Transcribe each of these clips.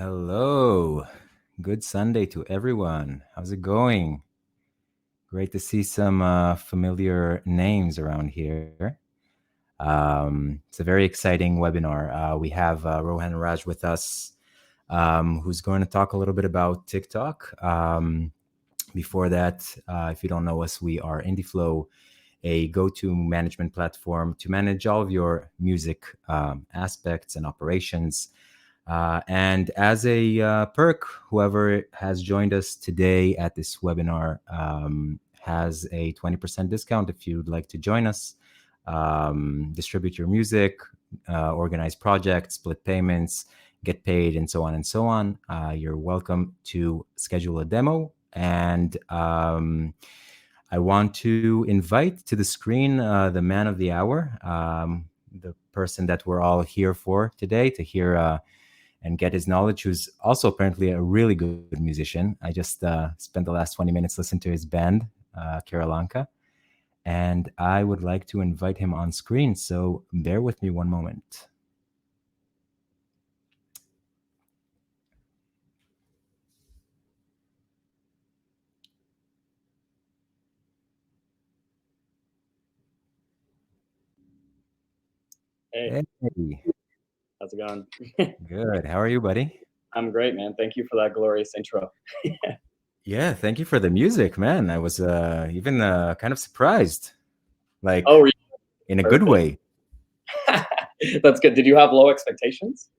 Hello. Good Sunday to everyone. How's it going? Great to see some familiar names around here. It's a very exciting webinar. We have Rohan Raj with us, who's going to talk a little bit about TikTok. Before that, if you don't know us, we are IndieFlow, a go-to management platform to manage all of your music aspects and operations. And as a perk, whoever has joined us today at this webinar has a 20% discount if you'd like to join us, distribute your music, organize projects, split payments, get paid, and so on and so on. You're welcome to schedule a demo. And I want to invite to the screen the man of the hour, the person that we're all here for today to hear and get his knowledge, who's also apparently a really good musician. I just spent the last 20 minutes listening to his band, Karalanka, and I would like to invite him on screen. So bear with me one moment. Hey, Hey, how's it going? good. How are you, buddy? I'm great, man. Thank you for that glorious intro. Yeah, thank you for the music, man. I was even kind of surprised, like Oh, in a good perfect. way. That's good. Did you have low expectations?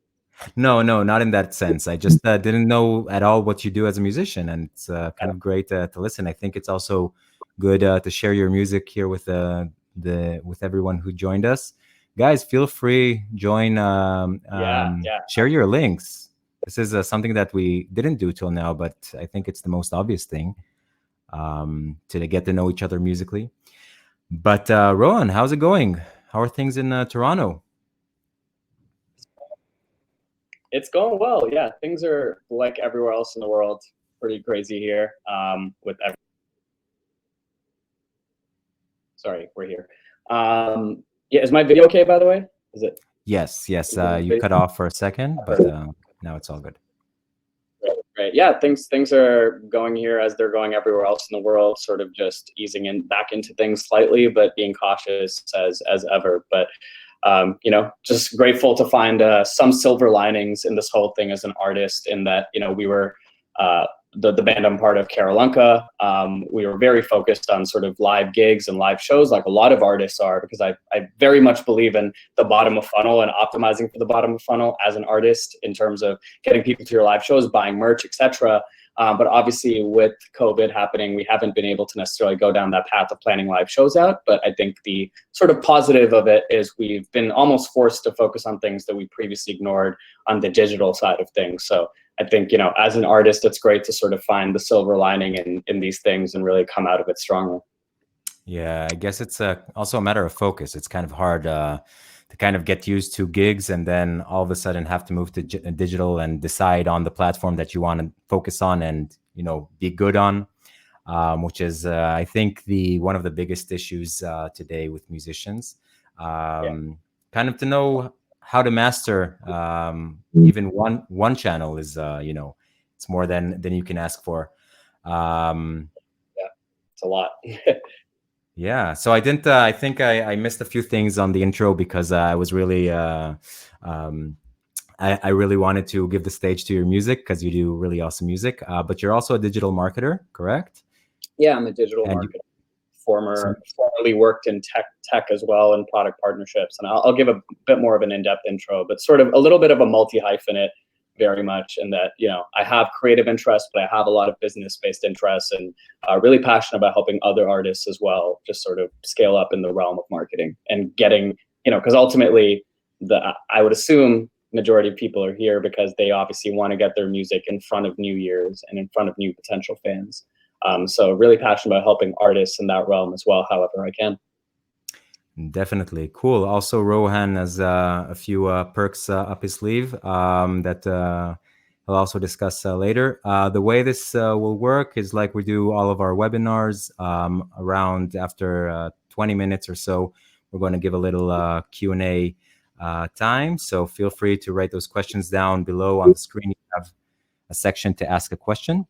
No, not in that sense. I just didn't know at all what you do as a musician, and it's kind Yeah. of great to listen. I think it's also good to share your music here with with everyone who joined us. Guys, feel free join. Yeah. Share your links. This is something that we didn't do till now, but I think it's the most obvious thing to get to know each other musically. But Rohan, how's it going? How are things in Toronto? It's going well. Yeah, things are like everywhere else in the world, pretty crazy here. Sorry, we're here. Yeah, is my video okay, by the way? Is it? Yes. Is the You video cut off for a second, but perfect? now it's all good. Right. Yeah, things are going here as they're going everywhere else in the world, sort of just easing in back into things slightly, but being cautious as ever. But just grateful to find some silver linings in this whole thing as an artist. In that, we were the band I'm part of, Karalanka. We were very focused on sort of live gigs and live shows, like a lot of artists are, because I very much believe in the bottom of funnel and optimizing for the bottom of funnel as an artist in terms of getting people to your live shows, buying merch, etc. But obviously, with COVID happening, we haven't been able to necessarily go down that path of planning live shows out. But I think the sort of positive of it is we've been almost forced to focus on things that we previously ignored on the digital side of things. So I think, as an artist, it's great to sort of find the silver lining in these things and really come out of it strongly. Yeah, I guess it's also a matter of focus. It's kind of hard to kind of get used to gigs and then all of a sudden have to move to digital and decide on the platform that you want to focus on and be good on, which is I think the one of the biggest issues today with musicians. Yeah. Kind of to know how to master even one channel is it's more than you can ask for. Um, Yeah. It's a lot. Yeah, so I didn't. I think I missed a few things on the intro because I was really. Um, I really wanted to give the stage to your music because you do really awesome music. But you're also a digital marketer, correct? Yeah, I'm a digital And you, marketer. so, Formerly worked in tech as well and product partnerships. And I'll give a bit more of an in-depth intro, but sort of a little bit of a multi-hyphenate, very much in that, I have creative interests, but I have a lot of business-based interests, and really passionate about helping other artists as well, just sort of scale up in the realm of marketing and getting, because ultimately I would assume majority of people are here because they obviously want to get their music in front of new ears and in front of new potential fans. So really passionate about helping artists in that realm as well, however I can. definitely cool. Also, Rohan has a few perks up his sleeve that he'll also discuss later. The way this will work is like we do all of our webinars. Around after 20 minutes or so, we're going to give a little Q&A time. So feel free to write those questions down below on the screen. You have a section to ask a question.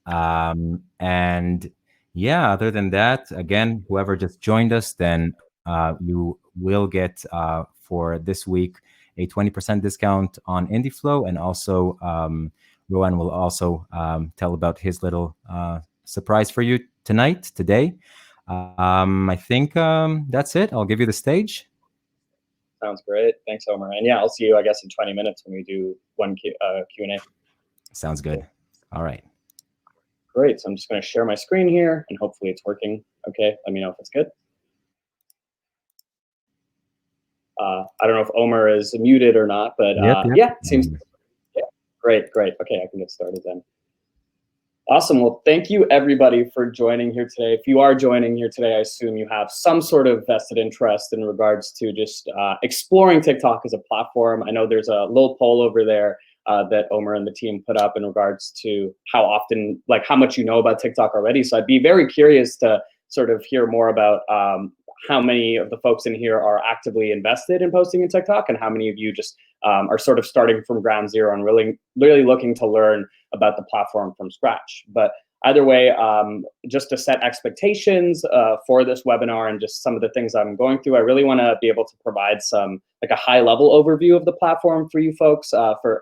And yeah, other than that, again, whoever just joined us, then you will get for this week a 20% discount on IndieFlow, and also Rohan will also tell about his little surprise for you today. I think that's it. I'll give you the stage. Sounds great. Thanks, Omer. And yeah, I'll see you, I guess, in 20 minutes when we do one Q&A. Sounds good. All right. Great. So I'm just going to share my screen here, and hopefully it's working. Okay, let me know if it's good. I don't know if Omer is muted or not, but Yep. yeah, it seems. Yeah, great. Okay, I can get started then. Awesome. Well, thank you everybody for joining here today. If you are joining here today, I assume you have some sort of vested interest in regards to just exploring TikTok as a platform. I know there's a little poll over there that Omer and the team put up in regards to how often, like how much you know about TikTok already. So I'd be very curious to sort of hear more about how many of the folks in here are actively invested in posting in TikTok, and how many of you just are sort of starting from ground zero and really looking to learn about the platform from scratch. But either way, just to set expectations for this webinar and just some of the things I'm going through, I really want to be able to provide some like a high level overview of the platform for you folks,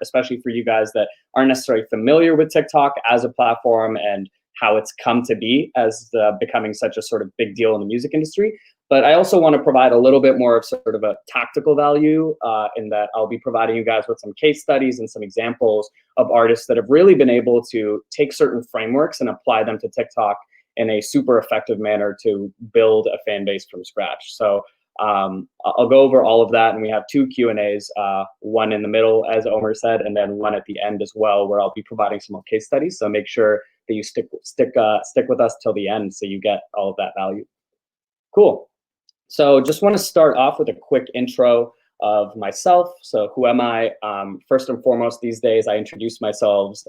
especially for you guys that aren't necessarily familiar with TikTok as a platform and how it's come to be as becoming such a sort of big deal in the music industry. But I also want to provide a little bit more of sort of a tactical value in that I'll be providing you guys with some case studies and some examples of artists that have really been able to take certain frameworks and apply them to TikTok in a super effective manner to build a fan base from scratch. So I'll go over all of that, and we have two Q&As, one in the middle, as Omer said, and then one at the end as well, where I'll be providing some more case studies. So make sure that you stick with us till the end so you get all of that value. Cool. So just want to start off with a quick intro of myself. So who am I? First and foremost, these days I introduce myself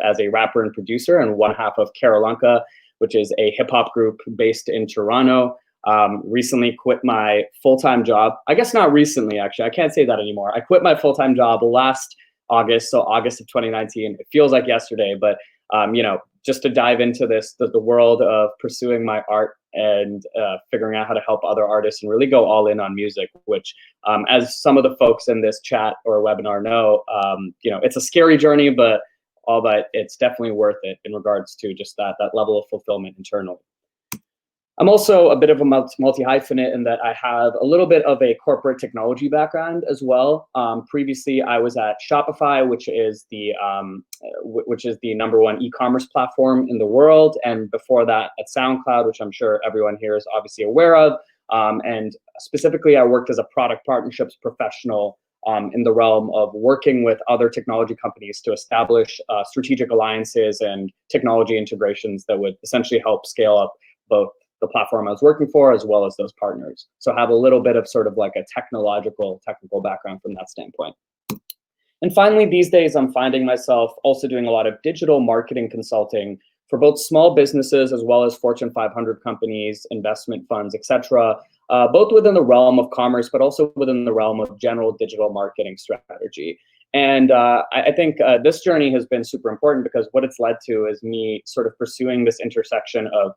as a rapper and producer and one half of Karalanka, which is a hip hop group based in Toronto. Recently quit my full-time job. I guess not recently, actually. I can't say that anymore. I quit my full-time job last August, so August of 2019. It feels like yesterday, but you know, just to dive into this, the world of pursuing my art and figuring out how to help other artists and really go all in on music, which as some of the folks in this chat or webinar know, you know, it's a scary journey, but it's definitely worth it in regards to just that level of fulfillment internally. I'm also a bit of a multi-hyphenate in that I have a little bit of a corporate technology background as well. Previously, I was at Shopify, which is the #1 e-commerce platform in the world, and before that at SoundCloud, which I'm sure everyone here is obviously aware of. And specifically, I worked as a product partnerships professional in the realm of working with other technology companies to establish strategic alliances and technology integrations that would essentially help scale up both the platform I was working for, as well as those partners. So I have a little bit of sort of like a technical background from that standpoint. And finally, these days, I'm finding myself also doing a lot of digital marketing consulting for both small businesses as well as Fortune 500 companies, investment funds, etc., both within the realm of commerce, but also within the realm of general digital marketing strategy. And I think this journey has been super important because what it's led to is me sort of pursuing this intersection of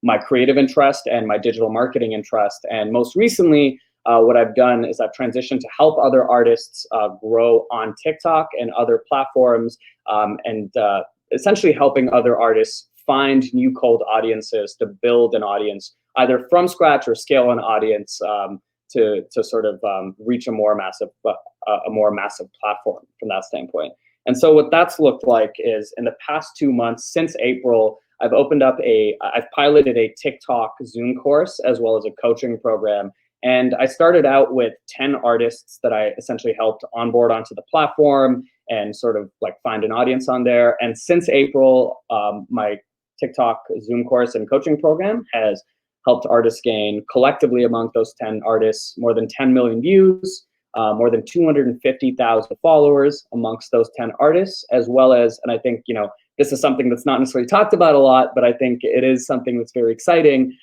my creative interest and my digital marketing interest. And most recently, what I've done is I've transitioned to help other artists grow on TikTok and other platforms, and essentially helping other artists find new cold audiences to build an audience, either from scratch or scale an audience to sort of reach a more massive platform from that standpoint. And so what that's looked like is in the past 2 months, since April, I've piloted a TikTok Zoom course as well as a coaching program. And I started out with 10 artists that I essentially helped onboard onto the platform and sort of like find an audience on there. And since April, my TikTok Zoom course and coaching program has helped artists gain collectively among those 10 artists more than 10 million views, more than 250,000 followers amongst those 10 artists, as well as, and I think, you know, this is something that's not necessarily talked about a lot, but I think it is something that's very exciting,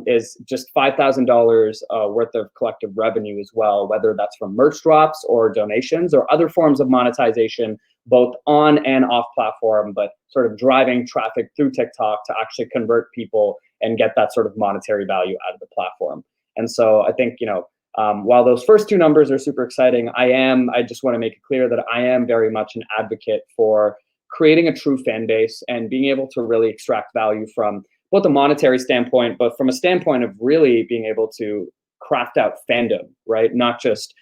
is just $5,000 worth of collective revenue as well, whether that's from merch drops or donations or other forms of monetization, both on and off platform, but sort of driving traffic through TikTok to actually convert people and get that sort of monetary value out of the platform. And so I think, while those first two numbers are super exciting, I just want to make it clear that I am very much an advocate for creating a true fan base and being able to really extract value from both a monetary standpoint, but from a standpoint of really being able to craft out fandom, right? Not just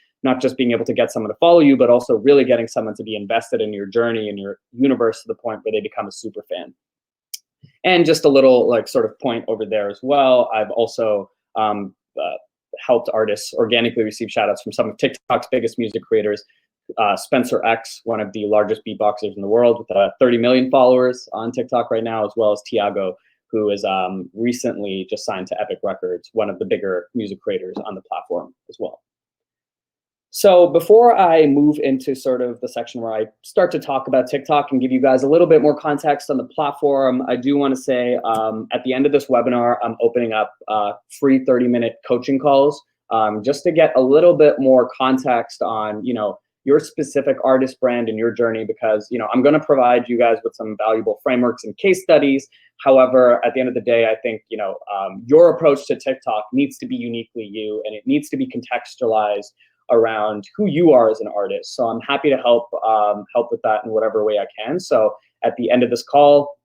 being able to get someone to follow you, but also really getting someone to be invested in your journey and your universe to the point where they become a super fan. And just a little sort of point over there as well, I've also helped artists organically receive shoutouts from some of TikTok's biggest music creators. Spencer X, one of the largest beatboxers in the world with 30 million followers on TikTok right now, as well as Tiago, who is recently just signed to Epic Records, one of the bigger music creators on the platform as well. So before I move into sort of the section where I start to talk about TikTok and give you guys a little bit more context on the platform, I do want to say at the end of this webinar, I'm opening up free 30-minute coaching calls just to get a little bit more context on, your specific artist brand and your journey, because, I'm going to provide you guys with some valuable frameworks and case studies. However, at the end of the day, I think, your approach to TikTok needs to be uniquely you, and it needs to be contextualized around who you are as an artist. So I'm happy to help with that in whatever way I can. So at the end of this call,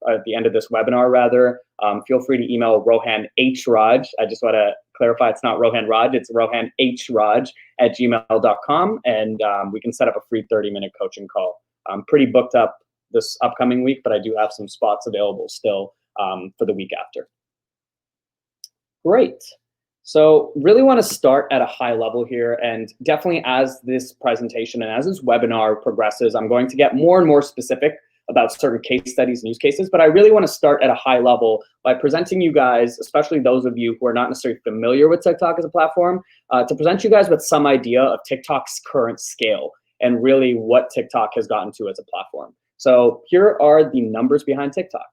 at the end of this webinar rather, feel free to email Rohan H. Raj. I just want to clarify, it's not Rohan Raj, it's Rohan H. Raj at gmail.com. And we can set up a free 30-minute coaching call. I'm pretty booked up this upcoming week, but I do have some spots available still for the week after. Great. So really want to start at a high level here, and definitely as this presentation and as this webinar progresses, I'm going to get more and more specific about certain case studies and use cases, but I really want to start at a high level by presenting you guys, especially those of you who are not necessarily familiar with TikTok as a platform, to present you guys with some idea of TikTok's current scale and really what TikTok has gotten to as a platform. So here are the numbers behind TikTok.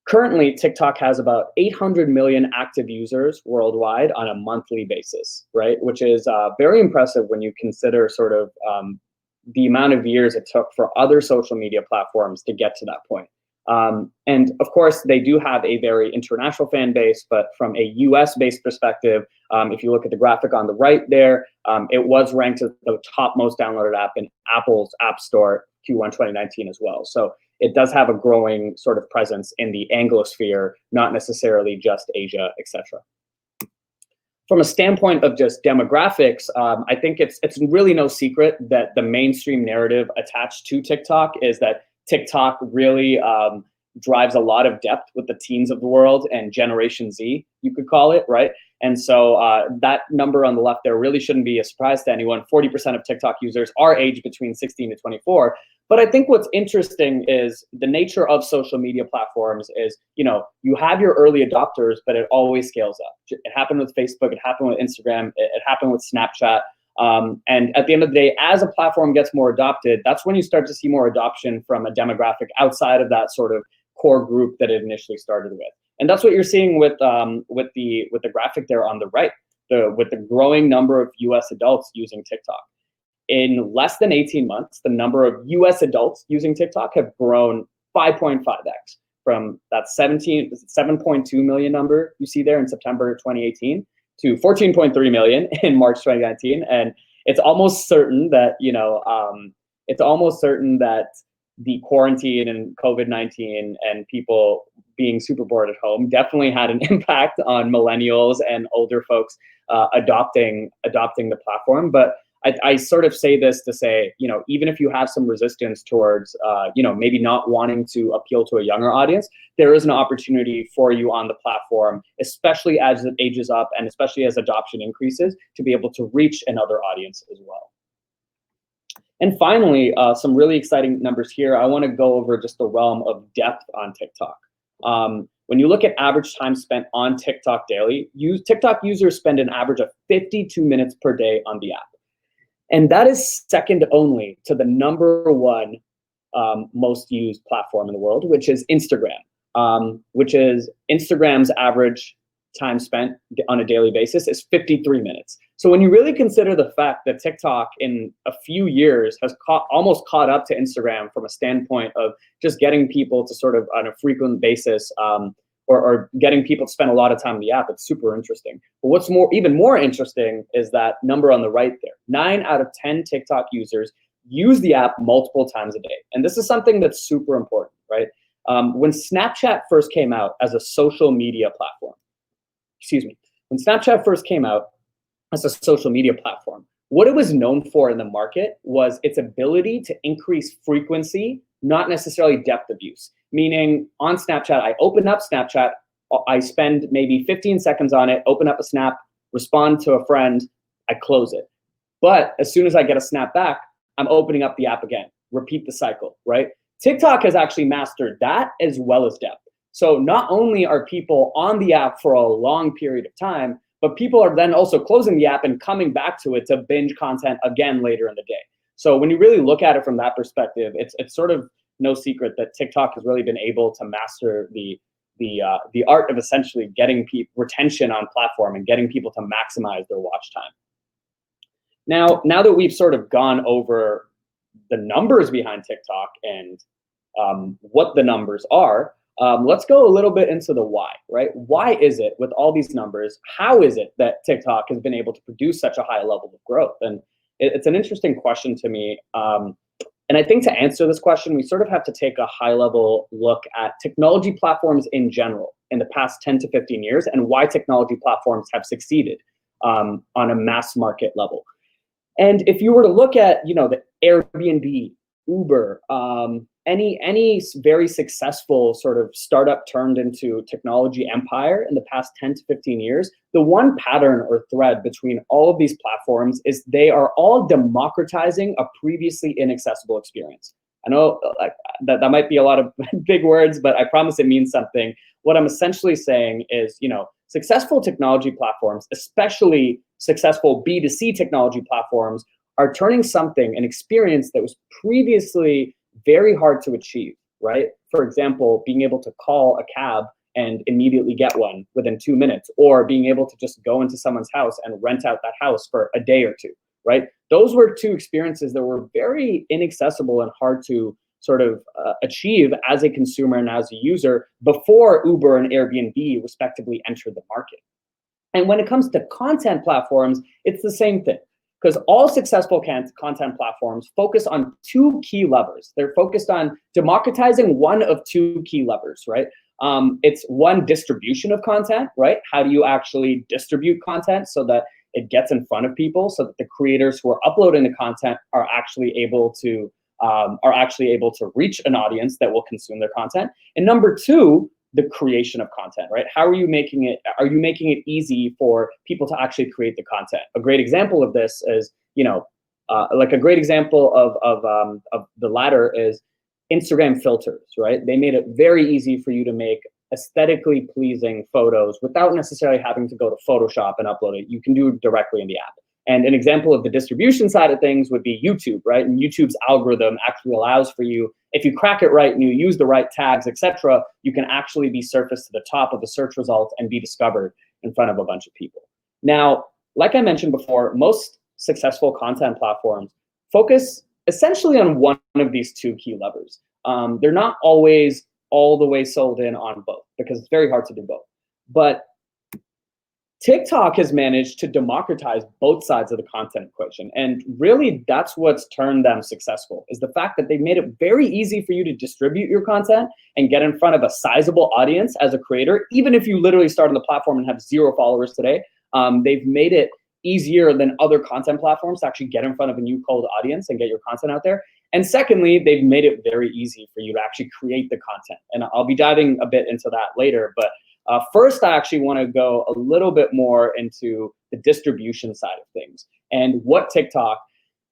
Currently, TikTok has about 800 million active users worldwide on a monthly basis, right? Which is very impressive when you consider sort of the amount of years it took for other social media platforms to get to that point. And of course, they do have a very international fan base, but from a US-based perspective, if you look at the graphic on the right there, it was ranked as the top most downloaded app in Apple's App Store Q1 2019 as well. So it does have a growing sort of presence in the Anglosphere, not necessarily just Asia, etc. From a standpoint of just demographics, I think it's really no secret that the mainstream narrative attached to TikTok is that TikTok really drives a lot of depth with the teens of the world and Generation Z, you could call it, right? And so that number on the left there really shouldn't be a surprise to anyone. 40% of TikTok users are aged between 16 to 24. But I think what's interesting is the nature of social media platforms is, you have your early adopters, but it always scales up. It happened with Facebook, it happened with Instagram, it happened with Snapchat. And at the end of the day, as a platform gets more adopted, that's when you start to see more adoption from a demographic outside of that sort of core group that it initially started with. And that's what you're seeing with the graphic there on the right, with the growing number of US adults using TikTok. In less than 18 months, the number of US adults using TikTok have grown 5.5x from that 7.2 million number you see there in September 2018 to 14.3 million in March 2019. And it's almost certain that, the quarantine and COVID-19 and people being super bored at home definitely had an impact on millennials and older folks adopting the platform. But I sort of say this to say, even if you have some resistance towards, maybe not wanting to appeal to a younger audience, there is an opportunity for you on the platform, especially as it ages up and especially as adoption increases, to be able to reach another audience as well. And finally, some really exciting numbers here. I want to go over just the realm of depth on TikTok. When you look at average time spent on TikTok daily, TikTok users spend an average of 52 minutes per day on the app. And that is second only to the number one most used platform in the world, which is Instagram, which is Instagram's average time spent on a daily basis is 53 minutes. So when you really consider the fact that TikTok in a few years has almost caught up to Instagram from a standpoint of just getting people to sort of on a frequent basis, or getting people to spend a lot of time on the app, it's super interesting. But what's even more interesting is that number on the right there. 9 out of 10 TikTok users use the app multiple times a day. And this is something that's super important, right? When Snapchat first came out as a social media platform, when Snapchat first came out as a social media platform, what it was known for in the market was its ability to increase frequency, not necessarily depth of use. Meaning on Snapchat, I open up Snapchat, I spend maybe 15 seconds on it, open up a snap, respond to a friend, I close it. But as soon as I get a snap back, I'm opening up the app again, repeat the cycle, right? TikTok has actually mastered that as well as depth. So not only are people on the app for a long period of time, but people are then also closing the app and coming back to it to binge content again later in the day. So when you really look at it from that perspective, it's sort of no secret that TikTok has really been able to master the art of essentially getting retention on platform and getting people to maximize their watch time. Now that we've sort of gone over the numbers behind TikTok and what the numbers are, let's go a little bit into the why, right? Why is it with all these numbers, how is it that TikTok has been able to produce such a high level of growth? And it's an interesting question to me. And I think to answer this question, we sort of have to take a high level look at technology platforms in general in the past 10 to 15 years and why technology platforms have succeeded on a mass market level. And if you were to look at, the Airbnb, Uber, any very successful sort of startup turned into technology empire in the past 10 to 15 years, the one pattern or thread between all of these platforms is they are all democratizing a previously inaccessible experience. I know that might be a lot of big words, but I promise it means something. What I'm essentially saying is, successful technology platforms, especially successful B2C technology platforms, are turning an experience that was previously very hard to achieve, right? For example, being able to call a cab and immediately get one within 2 minutes, or being able to just go into someone's house and rent out that house for a day or two, right? Those were two experiences that were very inaccessible and hard to sort of achieve as a consumer and as a user before Uber and Airbnb respectively entered the market. And when it comes to content platforms, it's the same thing. Because all successful content platforms focus on two key levers. They're focused on democratizing one of two key levers, right? It's one, distribution of content, right? How do you actually distribute content so that it gets in front of people, so that the creators who are uploading the content are actually able to reach an audience that will consume their content? And number two, the creation of content, right? How are you making it? Are you making it easy for people to actually create the content? A great example of this is, like a great example of the latter is Instagram filters, right? They made it very easy for you to make aesthetically pleasing photos without necessarily having to go to Photoshop and upload it. You can do it directly in the app. And an example of the distribution side of things would be YouTube, right? And YouTube's algorithm actually allows for you, if you crack it right and you use the right tags, etc., you can actually be surfaced to the top of the search results and be discovered in front of a bunch of people. Now, like I mentioned before, most successful content platforms focus essentially on one of these two key levers. They're not always all the way sold in on both, because it's very hard to do both. But TikTok has managed to democratize both sides of the content equation. And really, that's what's turned them successful, is the fact that they've made it very easy for you to distribute your content and get in front of a sizable audience as a creator. Even if you literally start on the platform and have 0 followers today, they've made it easier than other content platforms to actually get in front of a new cold audience and get your content out there. And secondly, they've made it very easy for you to actually create the content. And I'll be diving a bit into that later, but first, I actually want to go a little bit more into the distribution side of things and what TikTok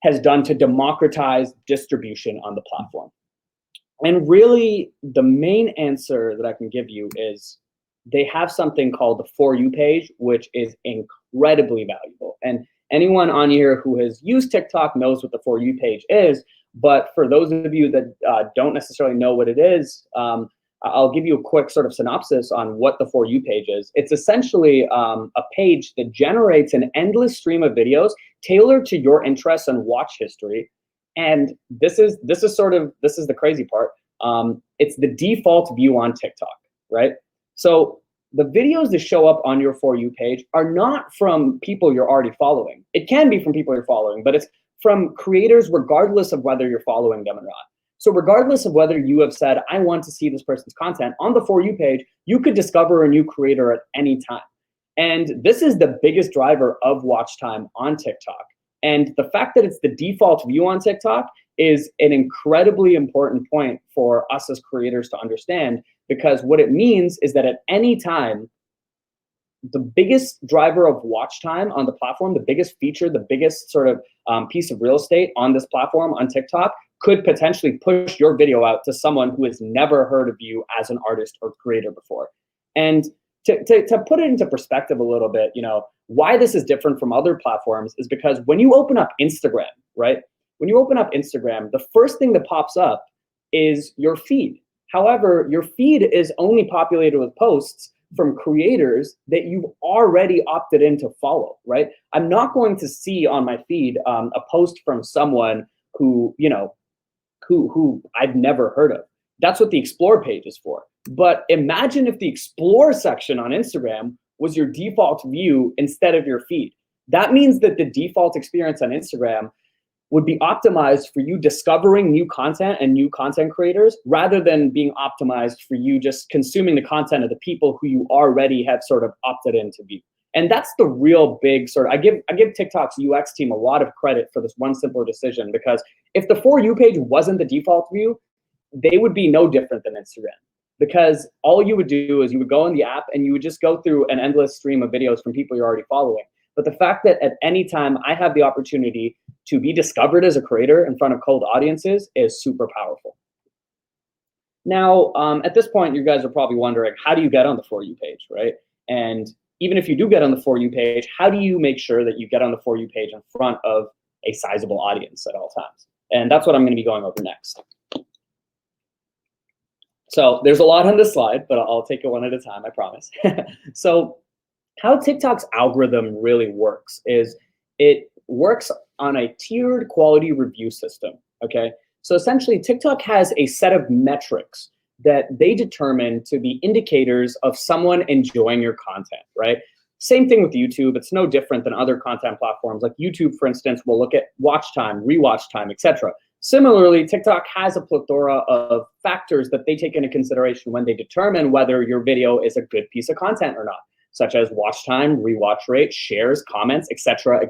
has done to democratize distribution on the platform. And really, the main answer that I can give you is they have something called the For You page, which is incredibly valuable. And anyone on here who has used TikTok knows what the For You page is, But for those of you that don't necessarily know what it is, I'll give you a quick sort of synopsis on what the For You page is. It's essentially a page that generates an endless stream of videos tailored to your interests and watch history. And this is the crazy part. It's the default view on TikTok, right? So the videos that show up on your For You page are not from people you're already following. It can be from people you're following, but it's from creators regardless of whether you're following them or not. So regardless of whether you have said, I want to see this person's content, on the For You page, you could discover a new creator at any time. And this is the biggest driver of watch time on TikTok. And the fact that it's the default view on TikTok is an incredibly important point for us as creators to understand, because what it means is that at any time, the biggest driver of watch time on the platform, the biggest feature, the biggest sort of piece of real estate on this platform, on TikTok, could potentially push your video out to someone who has never heard of you as an artist or creator before. And to put it into perspective a little bit, why this is different from other platforms is because when you open up Instagram, right? When you open up Instagram, the first thing that pops up is your feed. However, your feed is only populated with posts from creators that you've already opted in to follow, right? I'm not going to see on my feed a post from someone who I've never heard of. That's what the Explore page is for. But imagine if the Explore section on Instagram was your default view instead of your feed. That means that the default experience on Instagram would be optimized for you discovering new content and new content creators, rather than being optimized for you just consuming the content of the people who you already have sort of opted in to view. And that's the real big sort of, I give TikTok's UX team a lot of credit for this one simple decision, because if the For You page wasn't the default view, they would be no different than Instagram. Because all you would do is you would go in the app and you would just go through an endless stream of videos from people you're already following. But the fact that at any time I have the opportunity to be discovered as a creator in front of cold audiences is super powerful. Now, at this point, you guys are probably wondering, how do you get on the For You page, right? And even if you do get on the For You page, how do you make sure that you get on the For You page in front of a sizable audience at all times? And that's what I'm going to be going over next. So there's a lot on this slide, but I'll take it one at a time, I promise. So how TikTok's algorithm really works is it works on a tiered quality review system, okay? So essentially, TikTok has a set of metrics that they determine to be indicators of someone enjoying your content, right? Same thing with YouTube. It's no different than other content platforms. Like YouTube, for instance, will look at watch time, rewatch time, etc. Similarly, TikTok has a plethora of factors that they take into consideration when they determine whether your video is a good piece of content or not, such as watch time, rewatch rate, shares, comments, etc.,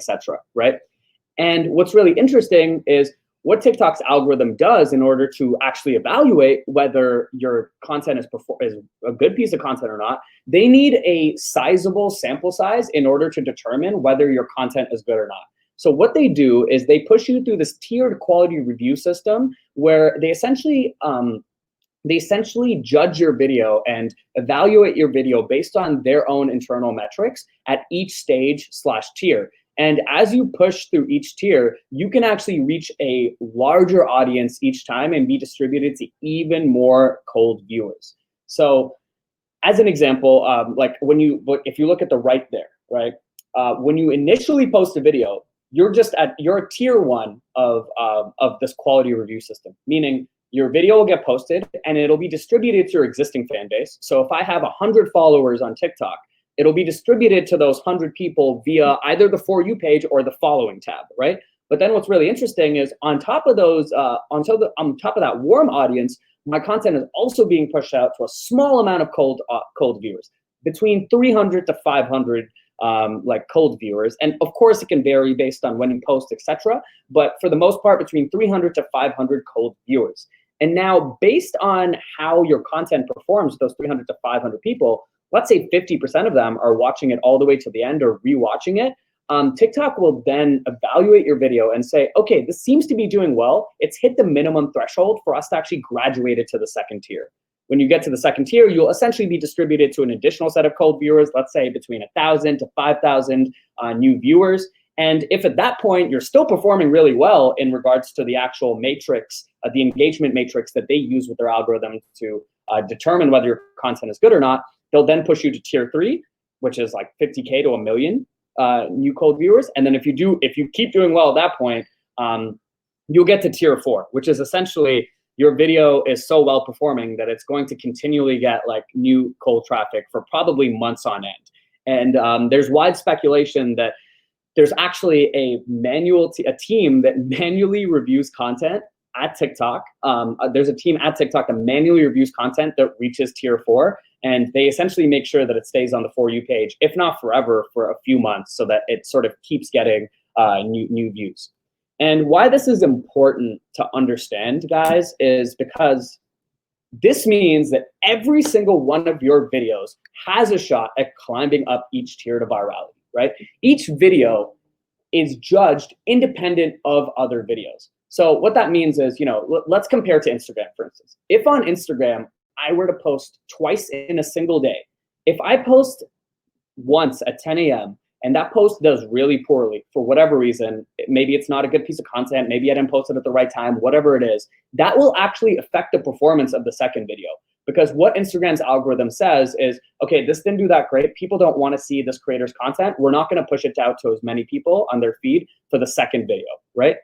right? And what's really interesting is what TikTok's algorithm does in order to actually evaluate whether your content is a good piece of content or not. They need a sizable sample size in order to determine whether your content is good or not. So what they do is they push you through this tiered quality review system where they essentially judge your video and evaluate your video based on their own internal metrics at each stage/tier. And as you push through each tier, you can actually reach a larger audience each time and be distributed to even more cold viewers. So as an example, if you look at the right there, right? When you initially post a video, you're at tier 1 of this quality review system, meaning your video will get posted and it'll be distributed to your existing fan base. So if I have 100 followers on TikTok, it'll be distributed to those 100 people via either the For You page or the following tab, right? But then what's really interesting is on top of those, on top of that warm audience, my content is also being pushed out to a small amount of cold viewers, between 300 to 500 cold viewers. And of course it can vary based on when you post, etc. But for the most part, between 300 to 500 cold viewers. And now based on how your content performs, those 300 to 500 people, let's say 50% of them are watching it all the way to the end or rewatching it. TikTok will then evaluate your video and say, okay, this seems to be doing well. It's hit the minimum threshold for us to actually graduate it to the second tier. When you get to the second tier, you'll essentially be distributed to an additional set of cold viewers, let's say between 1,000 to 5,000 new viewers. And if at that point you're still performing really well in regards to the actual matrix, the engagement matrix that they use with their algorithm to determine whether your content is good or not, they'll then push you to tier 3, which is like 50K to 1 million new cold viewers. And then if you keep doing well at that point, you'll get to tier 4, which is essentially your video is so well performing that it's going to continually get like new cold traffic for probably months on end. And there's wide speculation that there's actually a team that manually reviews content at TikTok. There's a team at TikTok that manually reviews content that reaches tier 4, and they essentially make sure that it stays on the For You page, if not forever, for a few months, so that it sort of keeps getting new views. And why this is important to understand, guys, is because this means that every single one of your videos has a shot at climbing up each tier to virality, right? Each video is judged independent of other videos. So what that means is, let's compare to Instagram, for instance. If on Instagram, I were to post twice in a single day, if I post once at 10 a.m., and that post does really poorly for whatever reason, maybe it's not a good piece of content, maybe I didn't post it at the right time, whatever it is, that will actually affect the performance of the second video. Because what Instagram's algorithm says is, okay, this didn't do that great. People don't want to see this creator's content. We're not going to push it out to as many people on their feed for the second video, right?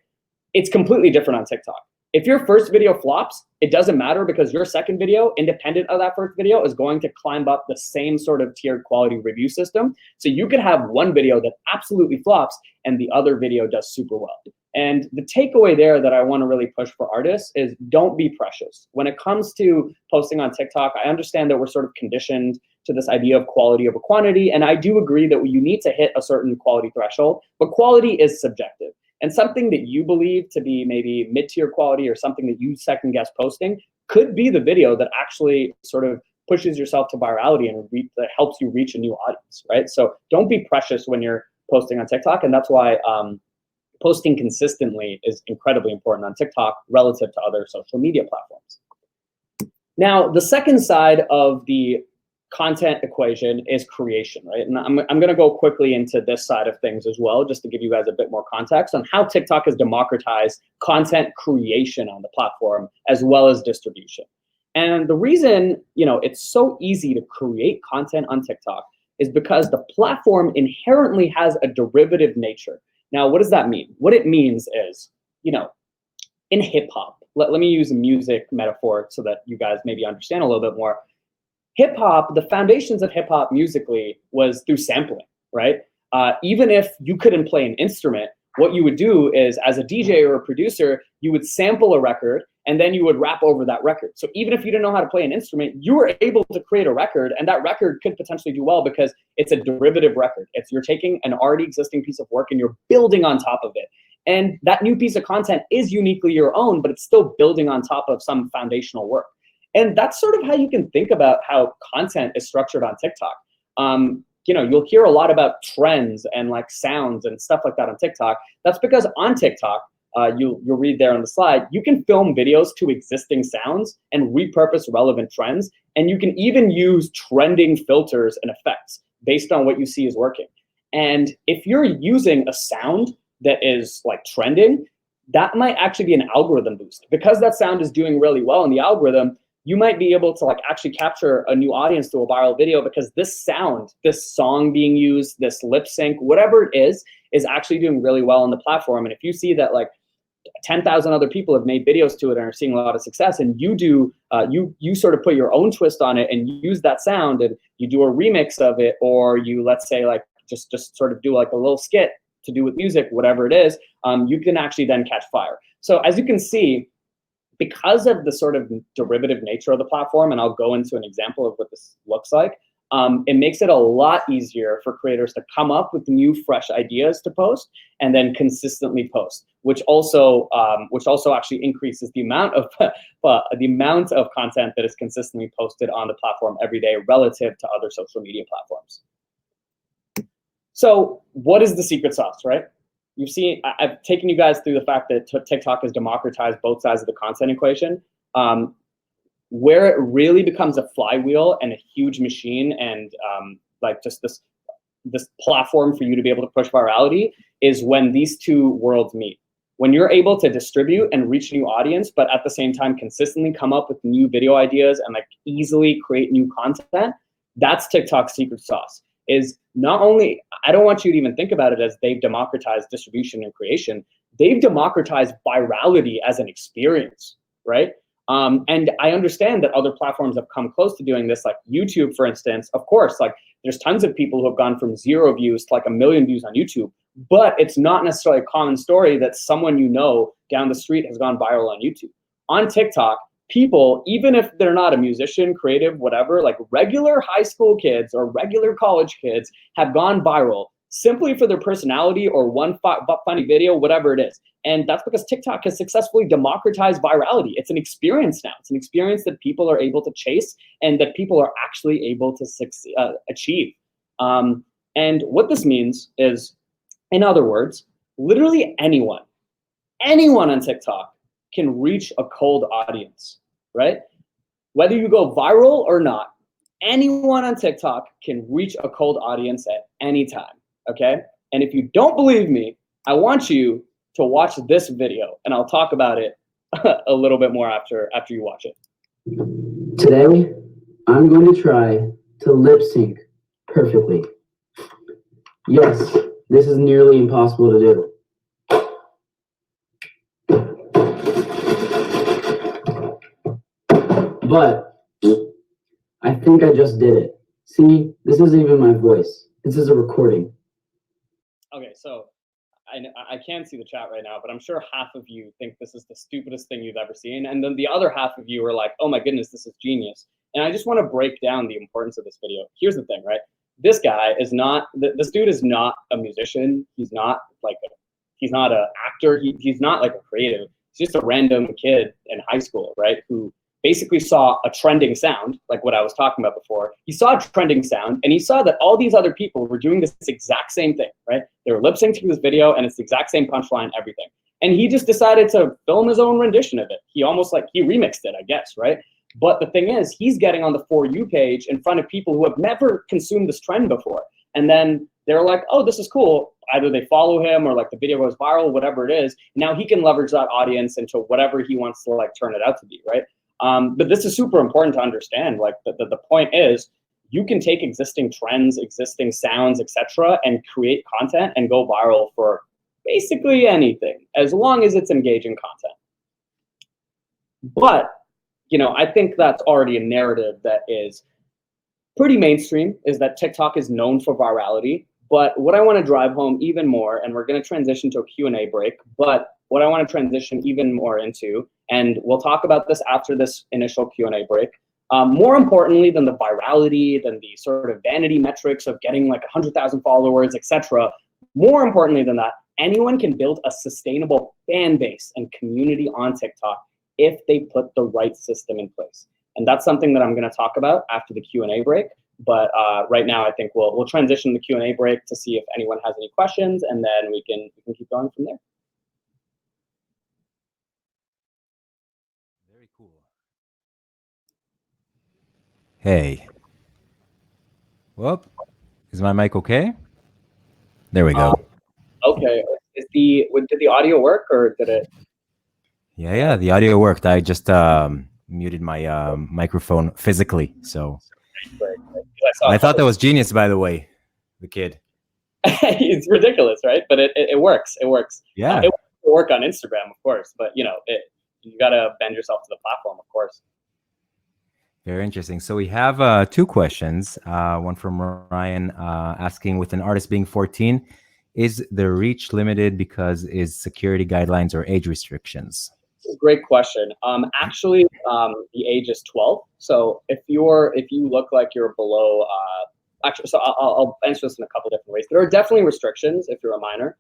It's completely different on TikTok. If your first video flops, it doesn't matter, because your second video, independent of that first video, is going to climb up the same sort of tiered quality review system. So you could have one video that absolutely flops and the other video does super well. And the takeaway there that I want to really push for artists is, don't be precious. When it comes to posting on TikTok, I understand that we're sort of conditioned to this idea of quality over quantity. And I do agree that you need to hit a certain quality threshold, but quality is subjective. And something that you believe to be maybe mid-tier quality, or something that you second guess posting, could be the video that actually sort of pushes yourself to virality and that helps you reach a new audience, right? So don't be precious when you're posting on TikTok. And that's why posting consistently is incredibly important on TikTok relative to other social media platforms. Now, the second side of the content equation is creation, right? And I'm going to go quickly into this side of things as well, just to give you guys a bit more context on how TikTok has democratized content creation on the platform, as well as distribution. And the reason, it's so easy to create content on TikTok is because the platform inherently has a derivative nature. Now, what does that mean? What it means is, in hip hop, let me use a music metaphor so that you guys maybe understand a little bit more. Hip hop, the foundations of hip hop musically was through sampling, right? Even if you couldn't play an instrument, what you would do is, as a DJ or a producer, you would sample a record and then you would rap over that record. So even if you didn't know how to play an instrument, you were able to create a record, and that record could potentially do well because it's a derivative record. You're taking an already existing piece of work and you're building on top of it. And that new piece of content is uniquely your own, but it's still building on top of some foundational work. And that's sort of how you can think about how content is structured on TikTok. You'll hear a lot about trends and like sounds and stuff like that on TikTok. That's because on TikTok, you'll read there on the slide, you can film videos to existing sounds and repurpose relevant trends. And you can even use trending filters and effects based on what you see is working. And if you're using a sound that is like trending, that might actually be an algorithm boost. Because that sound is doing really well in the algorithm, you might be able to like actually capture a new audience through a viral video, because this sound, this song being used, this lip sync, whatever it is actually doing really well on the platform. And if you see that like 10,000 other people have made videos to it and are seeing a lot of success, and you do, you sort of put your own twist on it and use that sound and you do a remix of it, or you, let's say, like just sort of do like a little skit to do with music, whatever it is, you can actually then catch fire. So as you can see, because of the sort of derivative nature of the platform, and I'll go into an example of what this looks like, it makes it a lot easier for creators to come up with new, fresh ideas to post and then consistently post, which also actually increases the amount of content that is consistently posted on the platform every day relative to other social media platforms. So what is the secret sauce, right? You've seen, I've taken you guys through the fact that TikTok has democratized both sides of the content equation. Where it really becomes a flywheel and a huge machine, and like just this platform for you to be able to push virality, is when these two worlds meet. When you're able to distribute and reach a new audience, but at the same time consistently come up with new video ideas and like easily create new content, that's TikTok's secret sauce. Is not only, I don't want you to even think about it as they've democratized distribution and creation, they've democratized virality as an experience, right? And I understand that other platforms have come close to doing this, like YouTube, for instance. Of course, like there's tons of people who have gone from 0 views to like 1 million views on YouTube, but it's not necessarily a common story that someone you know down the street has gone viral on YouTube. On TikTok, people, even if they're not a musician, creative, whatever, like regular high school kids or regular college kids have gone viral simply for their personality or one funny video, whatever it is. And that's because TikTok has successfully democratized virality. It's an experience now. It's an experience that people are able to chase and that people are actually able to achieve. And what this means is, in other words, literally anyone on TikTok can reach a cold audience, right? Whether you go viral or not, anyone on TikTok can reach a cold audience at any time, okay? And if you don't believe me, I want you to watch this video, and I'll talk about it a little bit more after you watch it. Today, I'm going to try to lip sync perfectly. Yes, this is nearly impossible to do. But I think I just did it. See, this isn't even my voice. This is a recording. Okay, so I can't see the chat right now, but I'm sure half of you think this is the stupidest thing you've ever seen. And then the other half of you are like, oh my goodness, this is genius. And I just want to break down the importance of this video. Here's the thing, right? This guy is not, this dude is not a musician. He's not like, he's not an actor. He's not like a creative. He's just a random kid in high school, right? Who basically saw a trending sound, like what I was talking about before. He saw a trending sound, and he saw that all these other people were doing this exact same thing, right? They were lip syncing this video, and it's the exact same punchline, everything. And he just decided to film his own rendition of it. He almost like, he remixed it, I guess, right? But the thing is, he's getting on the For You page in front of people who have never consumed this trend before. And then they're like, oh, this is cool. Either they follow him or like the video goes viral, whatever it is. Now he can leverage that audience into whatever he wants to like turn it out to be, right? But this is super important to understand. Like the point is, you can take existing trends, existing sounds, etc., and create content and go viral for basically anything, as long as it's engaging content. But, you know, I think that's already a narrative that is pretty mainstream, is that TikTok is known for virality. But what I want to drive home even more, and we're going to transition to a Q&A break, but what I want to transition even more into, and we'll talk about this after this initial Q&A break, more importantly than the virality, than the sort of vanity metrics of getting like 100,000 followers, etc., more importantly than that, anyone can build a sustainable fan base and community on TikTok if they put the right system in place. And that's something that I'm going to talk about after the Q&A break. But right now, I think we'll transition the Q&A break to see if anyone has any questions, and then we can keep going from there. Very cool. Hey. Whoop. Is my mic okay? There we go. Okay. Did the audio work, or did it? Yeah, the audio worked. I just muted my microphone physically. So I thought that was genius, by the way, the kid. It's ridiculous, right? But it works. It works. Yeah. It will work on Instagram, of course, but you know, you got to bend yourself to the platform, of course. Very interesting. So we have 2 questions. One from Ryan asking, with an artist being 14, is the reach limited because is security guidelines or age restrictions? Great question. Actually, the age is 12. So if you look like you're below, actually, so I'll answer this in a couple different ways. There are definitely restrictions if you're a minor.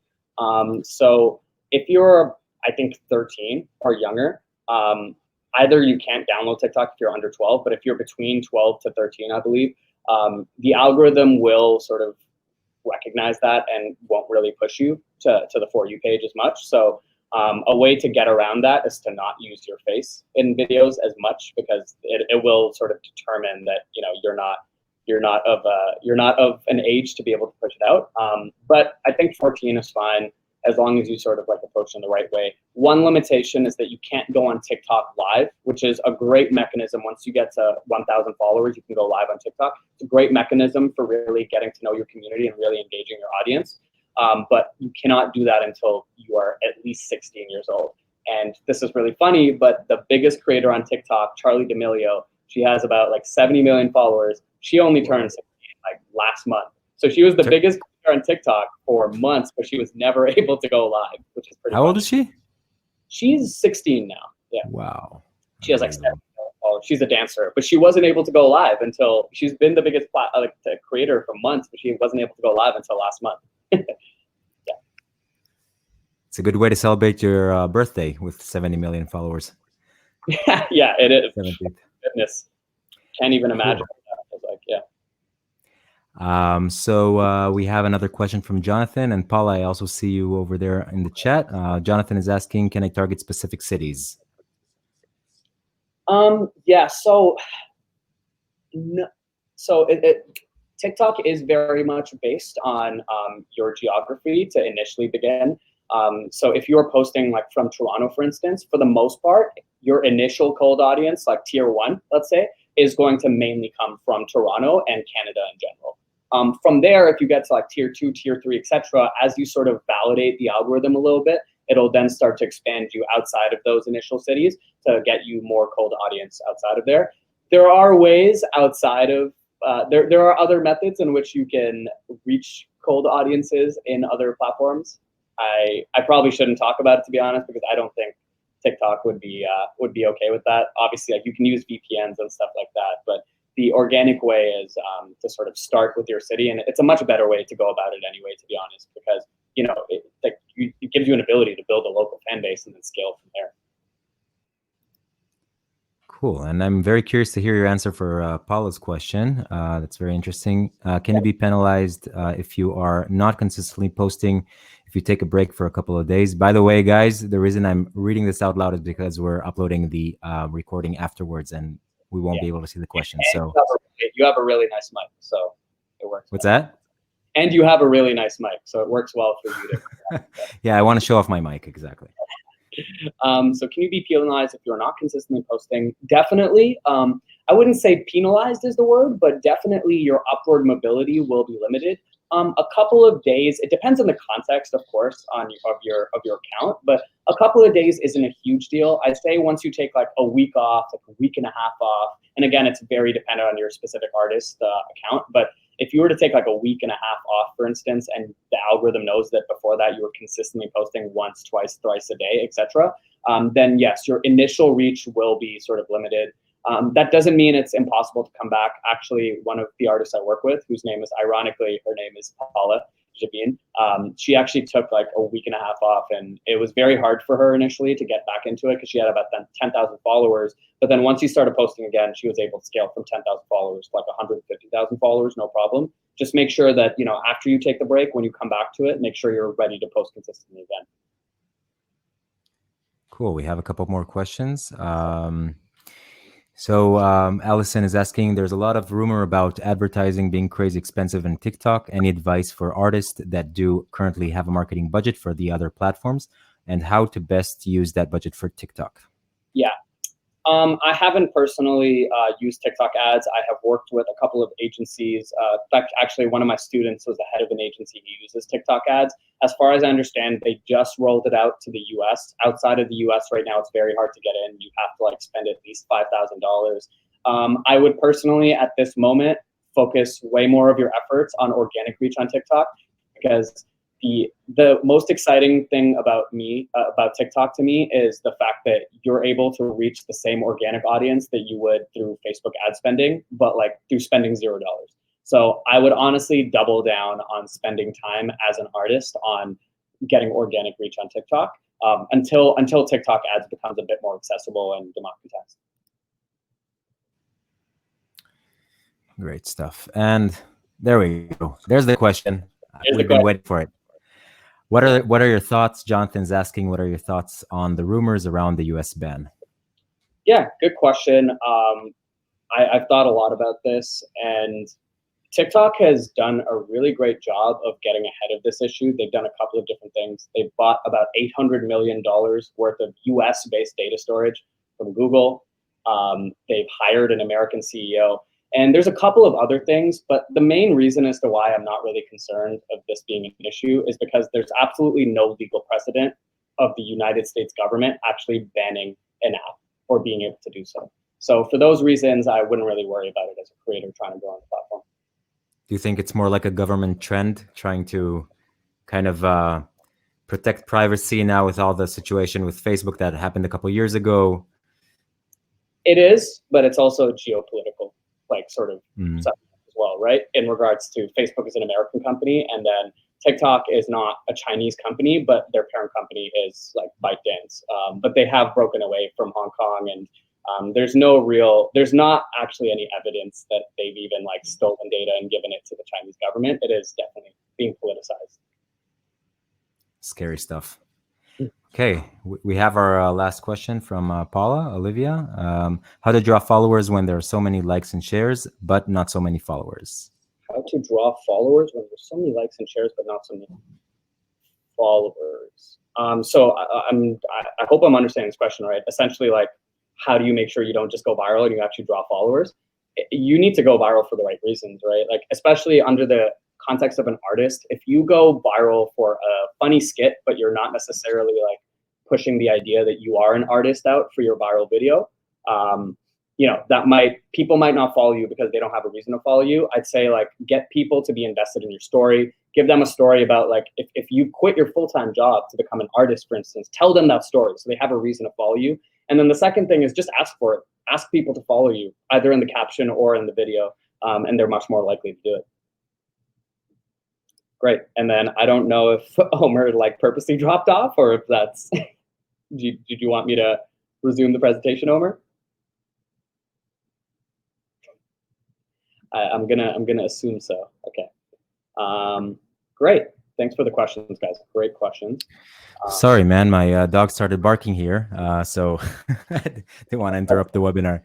So if you're, I think, 13 or younger, either you can't download TikTok if you're under 12, but if you're between 12 to 13, I believe, the algorithm will sort of recognize that and won't really push you to the For You page as much. So a way to get around that is to not use your face in videos as much, because it will sort of determine that, you know, you're not you're not of an age to be able to push it out. But I think 14 is fine as long as you sort of like approach it in the right way. One limitation is that you can't go on TikTok live, which is a great mechanism. Once you get to 1,000 followers, you can go live on TikTok. It's a great mechanism for really getting to know your community and really engaging your audience. But you cannot do that until you are at least 16 years old. And this is really funny, but the biggest creator on TikTok, Charli D'Amelio, she has about like 70 million followers. She only turned 16 like last month. So she was the biggest creator on TikTok for months, but she was never able to go live, which is pretty How old is she? She's 16 now. Yeah. Wow. She has like 7 million followers. She's a dancer, but she wasn't able to go live until she's been the biggest creator for months, but she wasn't able to go live until last month. Yeah. It's a good way to celebrate your birthday with 70 million followers. Yeah, it is. 17th. Goodness. Can't even imagine. Cool. Like, yeah. So we have another question from Jonathan, and Paula, I also see you over there in the chat. Jonathan is asking, can I target specific cities? Yeah, so TikTok is very much based on your geography to initially begin. So if you're posting like from Toronto, for instance, for the most part, your initial cold audience, like tier 1, let's say, is going to mainly come from Toronto and Canada in general. From there, if you get to like tier 2, tier 3, etc., as you sort of validate the algorithm a little bit, it'll then start to expand you outside of those initial cities to get you more cold audience outside of there. There are ways outside of, there are other methods in which you can reach cold audiences in other platforms. I probably shouldn't talk about it, to be honest, because I don't think TikTok would be okay with that. Obviously, like you can use VPNs and stuff like that, but the organic way is to sort of start with your city, and it's a much better way to go about it anyway, to be honest, because it gives you an ability to build a local fan base and then scale from there. Cool, and I'm very curious to hear your answer for Paula's question. That's very interesting. Can you be penalized if you are not consistently posting, if you take a break for a couple of days? By the way, guys, the reason I'm reading this out loud is because we're uploading the recording afterwards, and we won't be able to see the question. And so you have a really nice mic, so it works. What's that? And you have a really nice mic, so it works well for you to. Yeah, I want to show off my mic, exactly. So can you be penalized if you're not consistently posting? Definitely. I wouldn't say penalized is the word, but definitely your upward mobility will be limited. A couple of days, it depends on the context, of course, of your account, but a couple of days isn't a huge deal. I'd say once you take like a week off, like a week and a half off, and again, it's very dependent on your specific artist account, but if you were to take like a week and a half off, for instance, and the algorithm knows that before that you were consistently posting once, twice, thrice a day, etc., then yes, your initial reach will be sort of limited. That doesn't mean it's impossible to come back. Actually, one of the artists I work with, whose name is, ironically, her name is Paula Jabin, she actually took like a week and a half off, and it was very hard for her initially to get back into it because she had about 10,000 followers. But then once she started posting again, she was able to scale from 10,000 followers to like 150,000 followers, no problem. Just make sure that, after you take the break, when you come back to it, make sure you're ready to post consistently again. Cool. We have a couple more questions. So Allison is asking, there's a lot of rumor about advertising being crazy expensive in TikTok. Any advice for artists that do currently have a marketing budget for the other platforms, and how to best use that budget for TikTok? Yeah. I haven't personally used TikTok ads. I have worked with a couple of agencies. In fact, actually, one of my students was the head of an agency who uses TikTok ads. As far as I understand, they just rolled it out to the US. Outside of the US right now, it's very hard to get in. You have to spend at least $5,000. I would personally, at this moment, focus way more of your efforts on organic reach on TikTok, because the most exciting thing about TikTok to me is the fact that you're able to reach the same organic audience that you would through Facebook ad spending, but through spending $0. So I would honestly double down on spending time as an artist on getting organic reach on TikTok until TikTok ads becomes a bit more accessible and democratized. Great stuff. And there we go. There's the question. We've been waiting for it. What are your thoughts? Jonathan's asking, what are your thoughts on the rumors around the US ban? Yeah, good question. I've thought a lot about this, and TikTok has done a really great job of getting ahead of this issue. They've done a couple of different things. They've bought about $800 million worth of US-based data storage from Google. They've hired an American CEO. And there's a couple of other things, but the main reason as to why I'm not really concerned of this being an issue is because there's absolutely no legal precedent of the United States government actually banning an app or being able to do so. So for those reasons, I wouldn't really worry about it as a creator trying to grow on the platform. Do you think it's more like a government trend trying to kind of protect privacy now with all the situation with Facebook that happened a couple of years ago? It is, but it's also geopolitical, like sort of stuff as well, right? In regards to Facebook is an American company, and then TikTok is not a Chinese company, but their parent company is like ByteDance. But they have broken away from Hong Kong, and there's not actually any evidence that they've even like stolen data and given it to the Chinese government. It is definitely being politicized. Scary stuff. Okay, we have our last question from Paula, Olivia. How to draw followers when there are so many likes and shares, but not so many followers? How to draw followers when there's so many likes and shares, but not so many followers. So I hope I'm understanding this question right. Essentially, like, how do you make sure you don't just go viral and you actually draw followers? You need to go viral for the right reasons, right? Like, especially under the context of an artist, if you go viral for a funny skit, but you're not necessarily like pushing the idea that you are an artist out for your viral video, people might not follow you because they don't have a reason to follow you. I'd say like get people to be invested in your story. Give them a story about like if you quit your full-time job to become an artist, for instance, tell them that story so they have a reason to follow you. And then the second thing is just ask for it. Ask people to follow you either in the caption or in the video, and they're much more likely to do it. Great. And then I don't know if Omer like purposely dropped off or if that's, did you want me to resume the presentation, Omer? I'm gonna assume so. Okay. Great. Thanks for the questions, guys. Great questions. Sorry, man. My dog started barking here, so I didn't want to interrupt the webinar.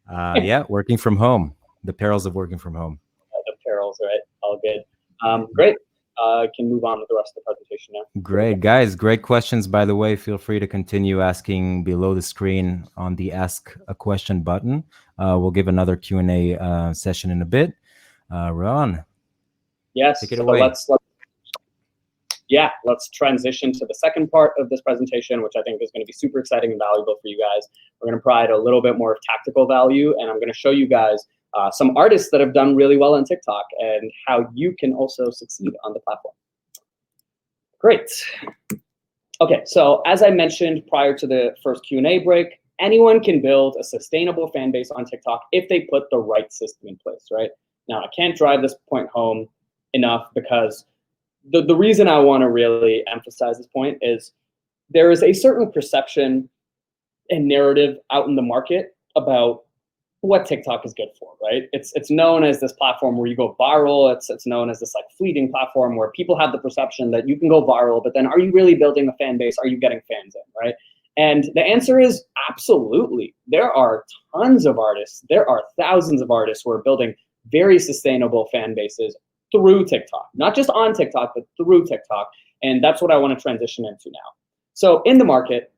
Yeah, working from home. The perils of working from home. The perils, right? All good. Great. Can move on with the rest of the presentation now. Great, guys. Great questions, by the way. Feel free to continue asking below the screen on the Ask a Question button. We'll give another Q&A session in a bit. Rohan, yes, take it away. Let's transition to the second part of this presentation, which I think is going to be super exciting and valuable for you guys. We're going to provide a little bit more of tactical value, and I'm going to show you guys some artists that have done really well on TikTok and how you can also succeed on the platform. Great. Okay, so as I mentioned prior to the first Q&A break, anyone can build a sustainable fan base on TikTok if they put the right system in place, right? Now, I can't drive this point home enough because the reason I want to really emphasize this point is there is a certain perception and narrative out in the market about what TikTok is good for, right? It's known as this platform where you go viral. It's known as this like fleeting platform where people have the perception that you can go viral, but then are you really building a fan base? Are you getting fans in, right? And the answer is absolutely. There are tons of artists. There are thousands of artists who are building very sustainable fan bases through TikTok, not just on TikTok, but through TikTok. And that's what I want to transition into now. So in the market,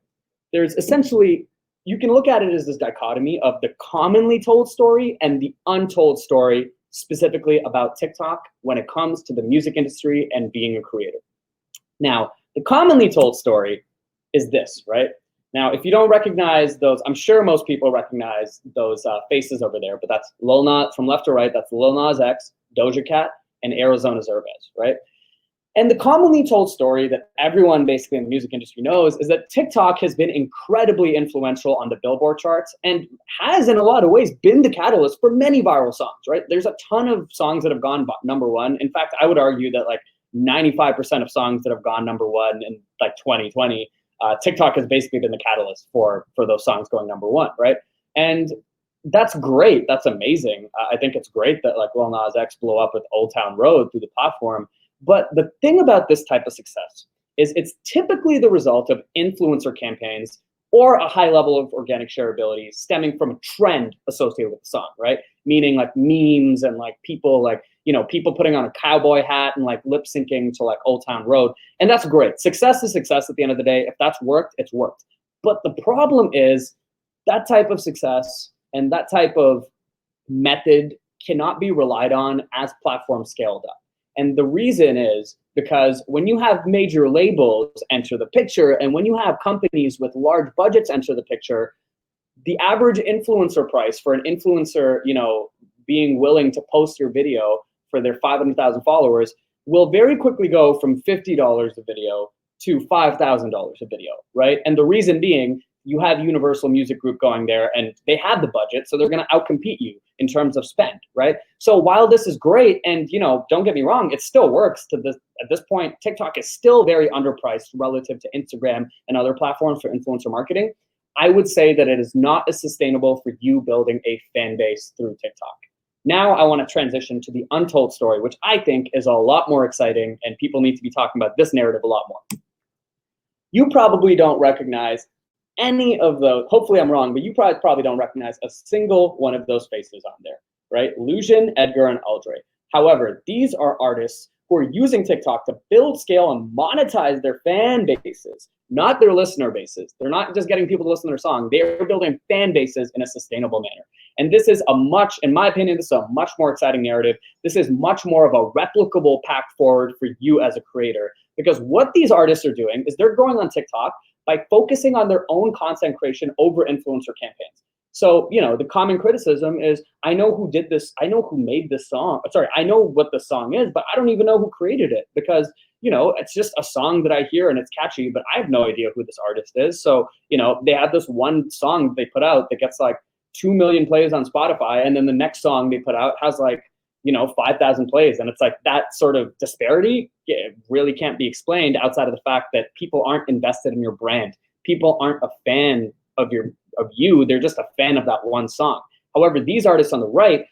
there's essentially, you can look at it as this dichotomy of the commonly told story and the untold story, specifically about TikTok when it comes to the music industry and being a creator. Now, the commonly told story is this, right? Now, if you don't recognize those, I'm sure most people recognize those faces over there, but that's Lil Nas, from left to right, that's Lil Nas X, Doja Cat, and Arizona Zervez, right? And the commonly told story that everyone basically in the music industry knows is that TikTok has been incredibly influential on the Billboard charts and has in a lot of ways been the catalyst for many viral songs, right? There's a ton of songs that have gone #1. In fact, I would argue that like 95% of songs that have gone #1 in like 2020, TikTok has basically been the catalyst for those songs going #1, right? And that's great. That's amazing. I think it's great that like Lil Nas X blew up with Old Town Road through the platform. But the thing about this type of success is it's typically the result of influencer campaigns or a high level of organic shareability stemming from a trend associated with the song, right? Meaning like memes and like people like, people putting on a cowboy hat and like lip syncing to like Old Town Road. And that's great. Success is success at the end of the day. If that's worked, it's worked. But the problem is that type of success and that type of method cannot be relied on as platforms scaled up. And the reason is because when you have major labels enter the picture and when you have companies with large budgets enter the picture, the average influencer price for an influencer, being willing to post your video for their 500,000 followers will very quickly go from $50 a video to $5,000 a video, right? And the reason being, you have Universal Music Group going there and they have the budget, so they're going to outcompete you in terms of spend, right? So while this is great, and don't get me wrong, it still works at this point. TikTok is still very underpriced relative to Instagram and other platforms for influencer marketing. I would say that it is not as sustainable for you building a fan base through TikTok. Now I want to transition to the untold story, which I think is a lot more exciting, and people need to be talking about this narrative a lot more. You probably don't recognize any of those, hopefully I'm wrong, but you probably don't recognize a single one of those faces on there, right? Lucian, Edgar, and Aldre. However, these are artists who are using TikTok to build, scale, and monetize their fan bases, not their listener bases. They're not just getting people to listen to their song. They're building fan bases in a sustainable manner. And this is in my opinion, this is a much more exciting narrative. This is much more of a replicable path forward for you as a creator, because what these artists are doing is they're going on TikTok by focusing on their own content creation over influencer campaigns. So, the common criticism is, I know who did this, I know who made this song. Sorry, I know what the song is, but I don't even know who created it because, it's just a song that I hear and it's catchy, but I have no idea who this artist is. So, they have this one song they put out that gets like 2 million plays on Spotify. And then the next song they put out has like, 5,000 plays. And it's like that sort of disparity really can't be explained outside of the fact that people aren't invested in your brand. People aren't a fan of you. They're just a fan of that one song. However, these artists on the right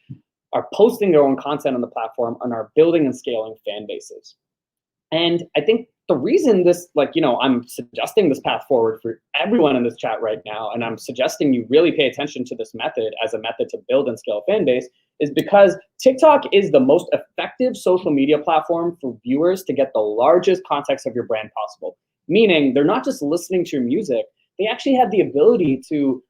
are posting their own content on the platform and are building and scaling fan bases. And I think the reason this, I'm suggesting this path forward for everyone in this chat right now, and I'm suggesting you really pay attention to this method as a method to build and scale a fan base, is because TikTok is the most effective social media platform for viewers to get the largest context of your brand possible. Meaning they're not just listening to your music, they actually have the ability to,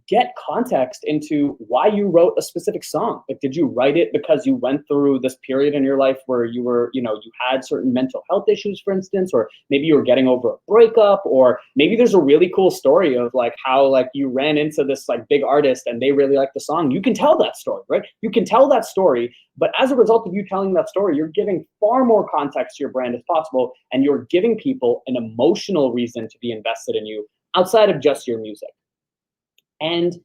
get context into why you wrote a specific song. Like, did you write it because you went through this period in your life where you were, you had certain mental health issues, for instance, or maybe you were getting over a breakup, or maybe there's a really cool story of like how like you ran into this like big artist and they really liked the song. You can tell that story, right? You can tell that story, but as a result of you telling that story, you're giving far more context to your brand as possible, and you're giving people an emotional reason to be invested in you outside of just your music. And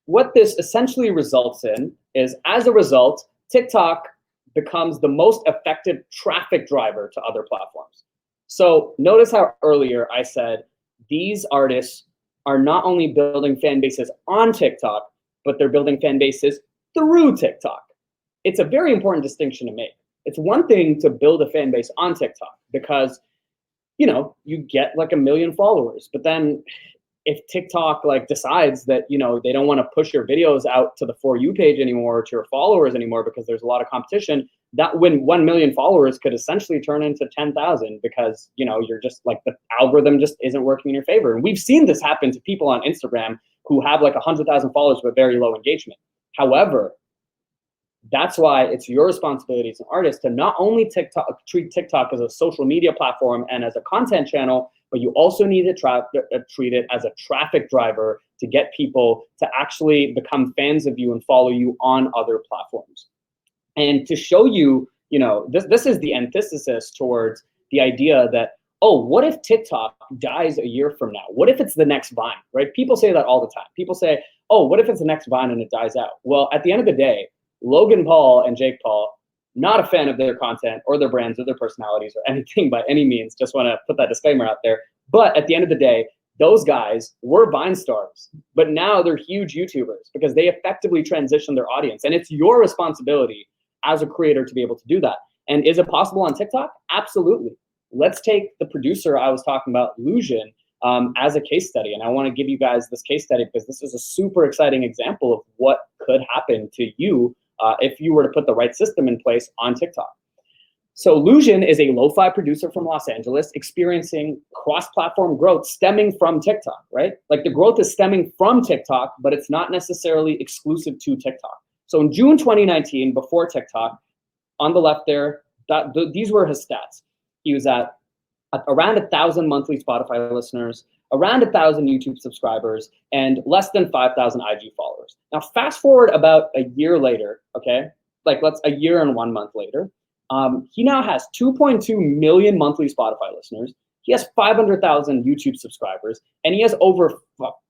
what this essentially results in is, as a result, TikTok becomes the most effective traffic driver to other platforms. So notice how earlier I said these artists are not only building fan bases on TikTok, but they're building fan bases through TikTok. It's a very important distinction to make. It's one thing to build a fan base on TikTok because, you get like 1 million followers, but then if TikTok like decides that, they don't want to push your videos out to the For You page anymore, to your followers anymore, because there's a lot of competition, that when 1 million followers could essentially turn into 10,000 because, you're just like the algorithm just isn't working in your favor. And we've seen this happen to people on Instagram who have like 100,000 followers but very low engagement. However, that's why it's your responsibility as an artist to not only treat TikTok as a social media platform and as a content channel, but you also need to treat it as a traffic driver to get people to actually become fans of you and follow you on other platforms. And to show you, this is the antithesis towards the idea that, oh, what if TikTok dies a year from now? What if it's the next Vine, right? People say that all the time. People say, oh, what if it's the next Vine and it dies out? Well, at the end of the day, Logan Paul and Jake Paul, not a fan of their content or their brands or their personalities or anything by any means. Just want to put that disclaimer out there. But at the end of the day, those guys were Vine stars, but now they're huge YouTubers because they effectively transition their audience. And it's your responsibility as a creator to be able to do that. And is it possible on TikTok? Absolutely. Let's take the producer I was talking about, Lucian, as a case study. And I want to give you guys this case study because this is a super exciting example of what could happen to you if you were to put the right system in place on TikTok. So Lucian is a lo-fi producer from Los Angeles experiencing cross-platform growth stemming from TikTok, right? Like the growth is stemming from TikTok, but it's not necessarily exclusive to TikTok. So in June 2019, before TikTok, on the left there, these were his stats. He was at around 1,000 monthly Spotify listeners, around 1,000 YouTube subscribers, and less than 5,000 IG followers. Now, fast forward about a year later, okay? Like a year and 1 month later, he now has 2.2 million monthly Spotify listeners. He has 500,000 YouTube subscribers, and he has over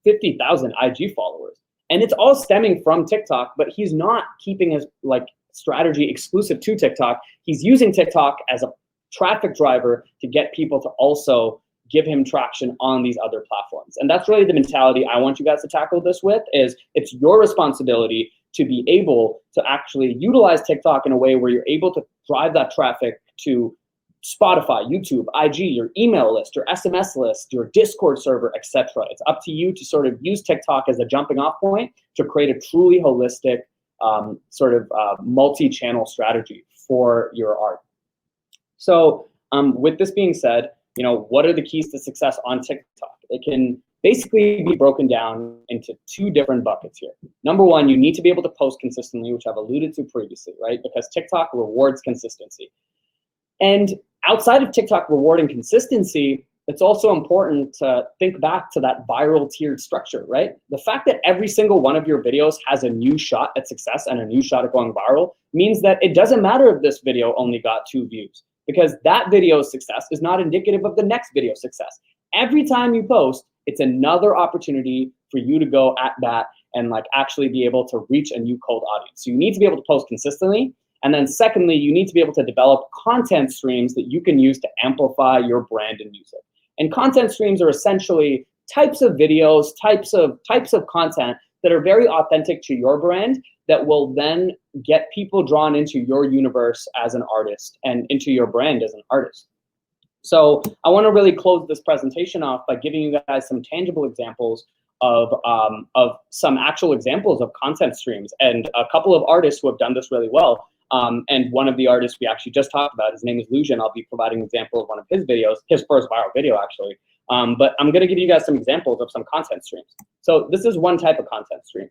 50,000 IG followers. And it's all stemming from TikTok, but he's not keeping his strategy exclusive to TikTok. He's using TikTok as a traffic driver to get people to also give him traction on these other platforms. And that's really the mentality I want you guys to tackle this with, is it's your responsibility to be able to actually utilize TikTok in a way where you're able to drive that traffic to Spotify, YouTube, IG, your email list, your SMS list, your Discord server, etc. It's up to you to sort of use TikTok as a jumping off point to create a truly holistic multi-channel strategy for your art. So with this being said, what are the keys to success on TikTok? It can basically be broken down into two different buckets here. Number one, you need to be able to post consistently, which I've alluded to previously, right? Because TikTok rewards consistency. And outside of TikTok rewarding consistency, it's also important to think back to that viral tiered structure, right? The fact that every single one of your videos has a new shot at success and a new shot at going viral means that it doesn't matter if this video only got 2 views, because that video's success is not indicative of the next video's success. Every time you post, it's another opportunity for you to go at bat and actually be able to reach a new cold audience. So you need to be able to post consistently. And then secondly, you need to be able to develop content streams that you can use to amplify your brand and music. And content streams are essentially types of videos, types of content that are very authentic to your brand that will then get people drawn into your universe as an artist and into your brand as an artist. So I want to really close this presentation off by giving you guys some tangible examples of some actual examples of content streams and a couple of artists who have done this really well. And one of the artists we actually just talked about, his name is Lucian. I'll be providing an example of one of his videos, his first viral video actually. But I'm going to give you guys some examples of some content streams. So this is one type of content stream,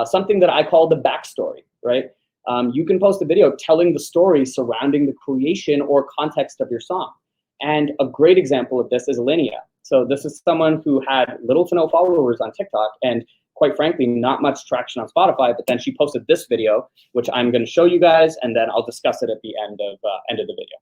something that I call the backstory, right? You can post a video telling the story surrounding the creation or context of your song. And a great example of this is Linnea. So this is someone who had little to no followers on TikTok and quite frankly, not much traction on Spotify, but then she posted this video, which I'm going to show you guys, and then I'll discuss it at the end of the video.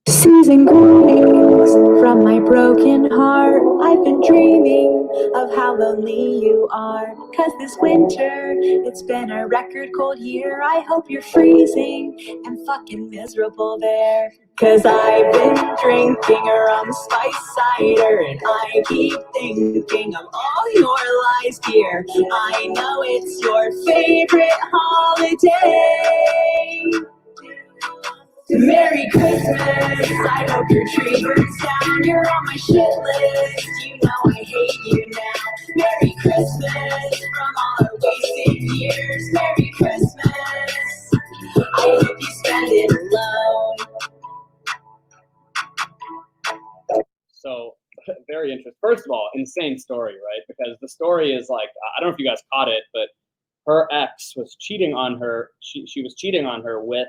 Season greetings from my broken heart. I've been dreaming of how lonely you are. 'Cause this winter, it's been a record cold year. I hope you're freezing and fucking miserable there. 'Cause I've been drinking rum spice cider, and I keep thinking of all your lies, dear. I know it's your favorite holiday. Merry Christmas, I hope your tree burns down. You're on my shit list, you know I hate you now. Merry Christmas from all our wasted years. Merry Christmas, I hope you spend it alone. So very interesting. First of all, insane story, right? Because the story is I don't know if you guys caught it, but her ex was cheating on her. She was cheating on her with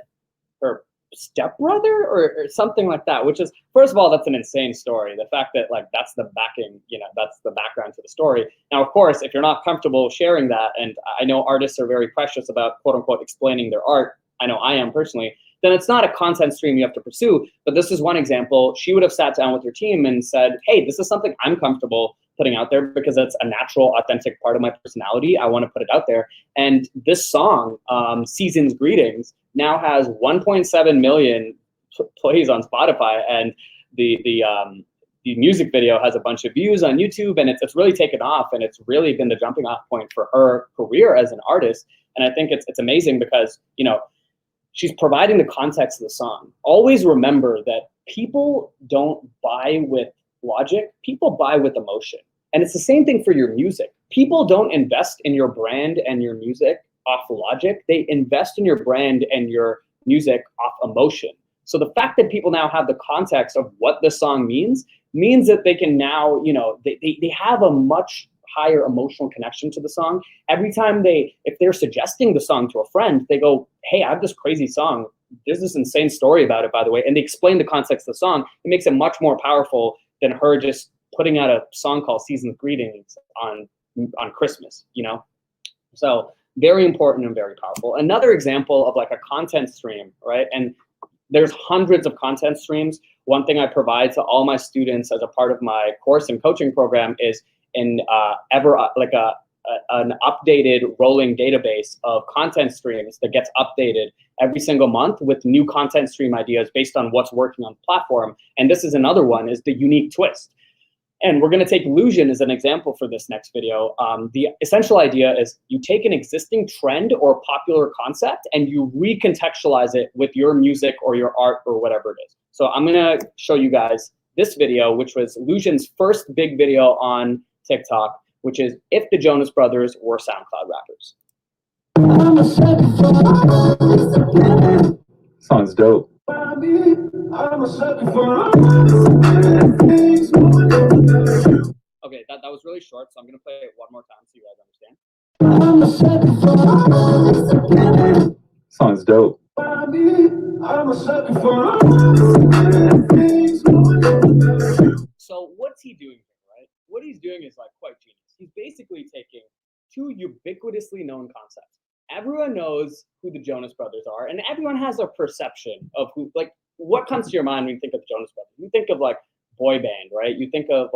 her stepbrother or something like that, which is, first of all, that's an insane story. The fact that that's the backing, that's the background to the story. Now, of course, if you're not comfortable sharing that, and I know artists are very precious about quote unquote explaining their art, I know I am personally, then it's not a content stream you have to pursue. But this is one example. She would have sat down with your team and said, hey, this is something I'm comfortable putting out there because it's a natural, authentic part of my personality. I want to put it out there. And this song, Season's Greetings, now has 1.7 million plays on Spotify, and the music video has a bunch of views on YouTube, and it's really taken off, and it's really been the jumping off point for her career as an artist. And I think it's amazing because she's providing the context of the song. Always remember that people don't buy with logic, people buy with emotion. And it's the same thing for your music. People don't invest in your brand and your music off logic. They invest in your brand and your music off emotion. So the fact that people now have the context of what the song means that they can now, you know, they have a much higher emotional connection to the song. Every time if they're suggesting the song to a friend, they go, hey, I have this crazy song. There's this insane story about it, by the way. And they explain the context of the song. It makes it much more powerful than her just putting out a song called Season's Greetings on Christmas, you know? So very important and very powerful. Another example of like a content stream, right? And there's hundreds of content streams. One thing I provide to all my students as a part of my course and coaching program is an updated rolling database of content streams that gets updated every single month with new content stream ideas based on what's working on the platform. And this is another one, is the unique twist. And we're going to take illusion as an example for this next video. The essential idea is you take an existing trend or popular concept and you recontextualize it with your music or your art or whatever it is. So I'm going to show you guys this video, which was Illusion's first big video on TikTok, which is if the Jonas Brothers were SoundCloud rappers. Song's dope. Okay, that was really short, so I'm going to play it one more time so you guys understand. Song's dope. So what's he doing here, right? What he's doing is like quite genius. He's basically taking two ubiquitously known concepts. Everyone knows who the Jonas Brothers are, and everyone has a perception of who, like, what comes to your mind when you think of the Jonas Brothers? You think of like boy band, right? You think of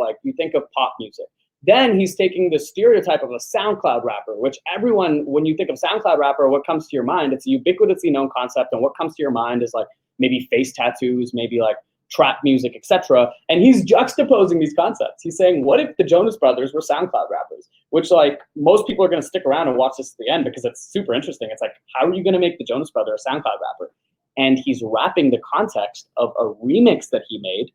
pop music. Then he's taking the stereotype of a SoundCloud rapper, which everyone, when you think of SoundCloud rapper, what comes to your mind? It's a ubiquitously known concept, and what comes to your mind is like maybe face tattoos, maybe like trap music, etc. And he's juxtaposing these concepts. He's saying, what if the Jonas Brothers were SoundCloud rappers? Which, like, most people are going to stick around and watch this to the end because it's super interesting. It's like, how are you going to make the Jonas Brothers a SoundCloud rapper? And he's wrapping the context of a remix that he made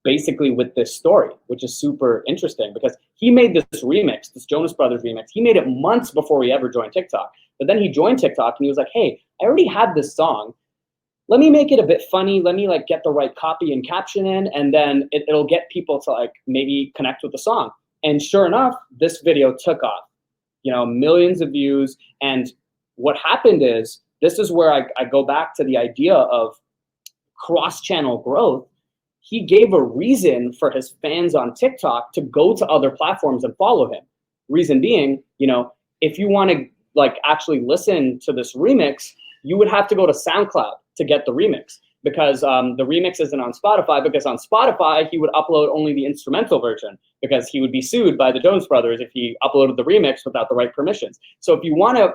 basically with this story, which is super interesting because he made this remix, this Jonas Brothers remix. He made it months before he ever joined TikTok. But then he joined TikTok and he was like, hey, I already have this song. Let me make it a bit funny. Let me like get the right copy and caption in, and then it'll get people to like maybe connect with the song. And sure enough, this video took off, you know, millions of views. And what happened is, this is where I go back to the idea of cross-channel growth. He gave a reason for his fans on TikTok to go to other platforms and follow him. Reason being, you know, if you want to like actually listen to this remix, you would have to go to SoundCloud to get the remix, because the remix isn't on Spotify, because on Spotify he would upload only the instrumental version because he would be sued by the Jonas Brothers if he uploaded the remix without the right permissions. So if you want to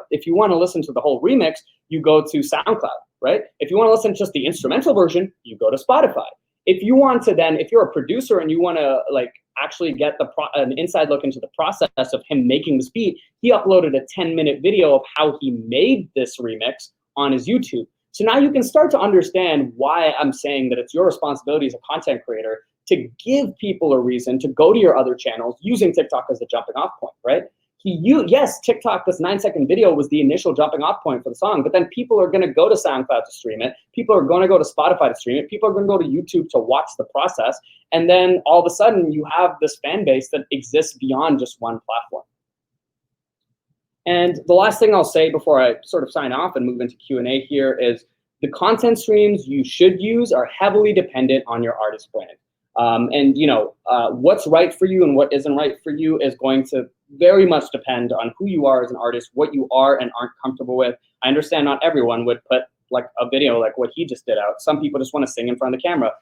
listen to the whole remix, you go to SoundCloud, right? If you want to listen to just the instrumental version, you go to Spotify. If you want to then, if you're a producer and you want to like actually get an inside look into the process of him making this beat, he uploaded a 10-minute video of how he made this remix on his YouTube. So now you can start to understand why I'm saying that it's your responsibility as a content creator to give people a reason to go to your other channels using TikTok as a jumping off point, right? Yes, TikTok, this 9-second video was the initial jumping off point for the song, but then people are going to go to SoundCloud to stream it. People are going to go to Spotify to stream it. People are going to go to YouTube to watch the process. And then all of a sudden you have this fan base that exists beyond just one platform. And the last thing I'll say before I sort of sign off and move into Q&A here is the content streams you should use are heavily dependent on your artist brand. And you know, what's right for you and what isn't right for you is going to very much depend on who you are as an artist, what you are and aren't comfortable with. I understand not everyone would put like a video like what he just did out. Some people just want to sing in front of the camera.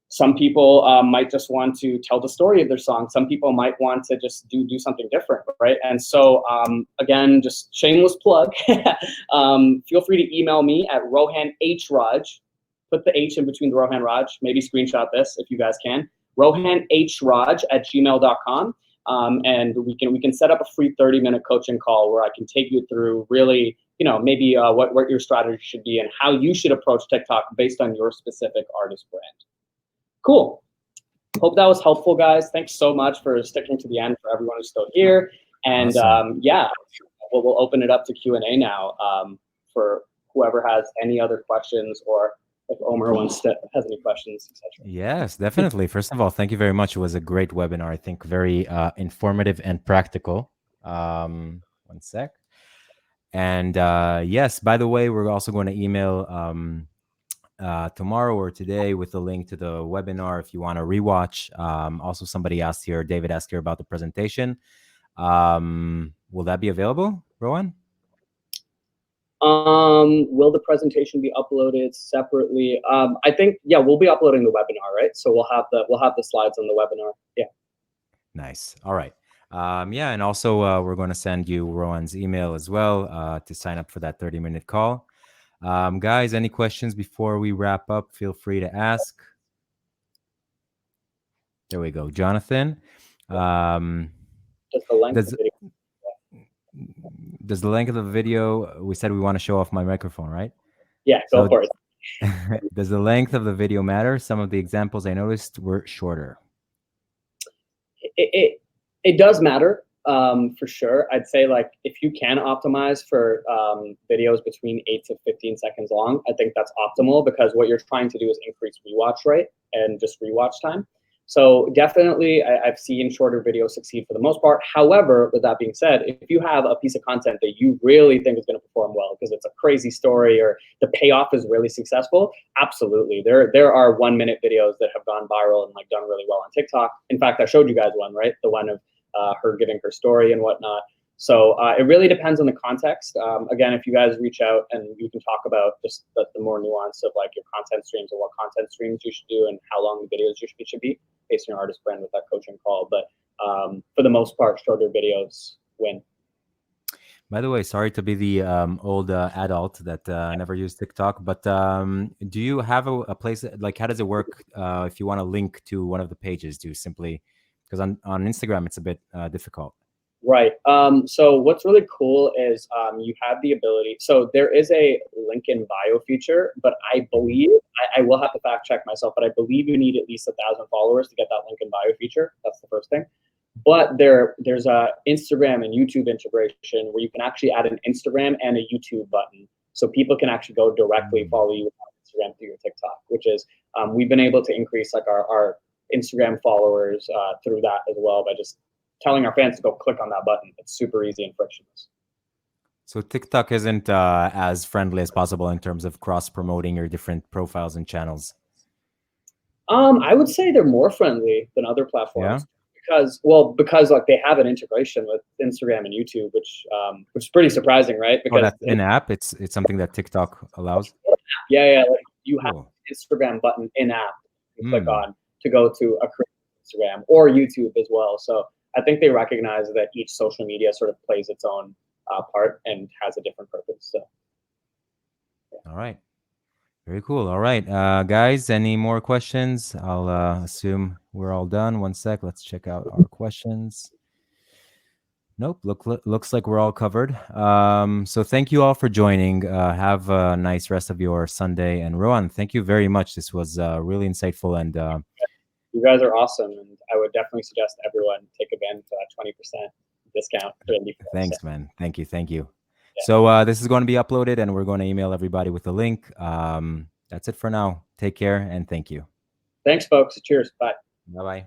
Some people might just want to tell the story of their song. Some people might want to just do something different, right? And so, again, just shameless plug. Feel free to email me at Rohan H. Raj. Put the H in between the Rohan Raj. Maybe screenshot this if you guys can. RohanHRaj@gmail.com. And we can set up a free 30-minute coaching call where I can take you through really, you know, maybe what your strategy should be and how you should approach TikTok based on your specific artist brand. Cool. Hope that was helpful, guys. Thanks so much for sticking to the end, for everyone who's still here. And awesome. yeah, we'll open it up to Q&A now for whoever has any other questions, or if Omer has any questions, etc. Yes, definitely. First of all, thank you very much. It was a great webinar. I think very informative and practical. One sec. And yes, by the way, we're also going to email tomorrow or today with a link to the webinar if you want to rewatch. Also, somebody asked here, David asked here about the presentation. Will that be available, Rohan? Will the presentation be uploaded separately? I think, yeah, we'll be uploading the webinar, right? So we'll have the slides on the webinar. Yeah. Nice. All right. Yeah, and also we're going to send you Rohan's email as well to sign up for that 30-minute call. Guys, any questions before we wrap up? Feel free to ask. There we go, Jonathan. Just the length of the video. Does the length of the video, we said we want to show off my microphone, right? Yeah, go for it. Does the length of the video matter? Some of the examples I noticed were shorter. It does matter, for sure. I'd say, like, if you can optimize for videos between 8 to 15 seconds long, I think that's optimal, because what you're trying to do is increase rewatch rate and just rewatch time. So definitely, I've seen shorter videos succeed for the most part. However, with that being said, if you have a piece of content that you really think is going to perform well because it's a crazy story or the payoff is really successful, absolutely. There are 1-minute videos that have gone viral and like done really well on TikTok. In fact, I showed you guys one, right? The one of her giving her story and whatnot. So it really depends on the context. Again, if you guys reach out and you can talk about just the more nuance of like your content streams and what content streams you should do and how long the videos should be based on your artist brand with that coaching call. But for the most part, shorter videos win. By the way, sorry to be the old adult that never used TikTok, but do you have a place, like how does it work if you want to link to one of the pages? Do you simply, because on Instagram, it's a bit difficult. Right. So what's really cool is you have the ability. So there is a link in bio feature, but I believe, I will have to fact check myself, but I believe you need at least 1,000 followers to get that link in bio feature. That's the first thing. But there's a Instagram and YouTube integration where you can actually add an Instagram and a YouTube button. So people can actually go directly follow you on Instagram through your TikTok, which is, we've been able to increase like our Instagram followers through that as well by just telling our fans to go click on that button. It's super easy and frictionless. So TikTok isn't as friendly as possible in terms of cross-promoting your different profiles and channels? I would say they're more friendly than other platforms. Yeah? Because like they have an integration with Instagram and YouTube, which is pretty surprising, right? Because that's in-app. It's something that TikTok allows. Yeah. Like you have an Instagram button in-app you click on to go to a Instagram or YouTube as well. So I think they recognize that each social media sort of plays its own part and has a different purpose. So, yeah. All right. Very cool. All right, guys, any more questions? I'll assume we're all done. One sec. Let's check out our questions. Nope. Looks like we're all covered. So thank you all for joining. Have a nice rest of your Sunday. And Rohan, thank you very much. This was really insightful. And you guys are awesome. And I would definitely suggest everyone take advantage of that 20% discount. Thanks, man. Thank you. Yeah. So this is going to be uploaded and we're going to email everybody with the link. That's it for now. Take care and thank you. Thanks, folks. Cheers. Bye. Bye-bye.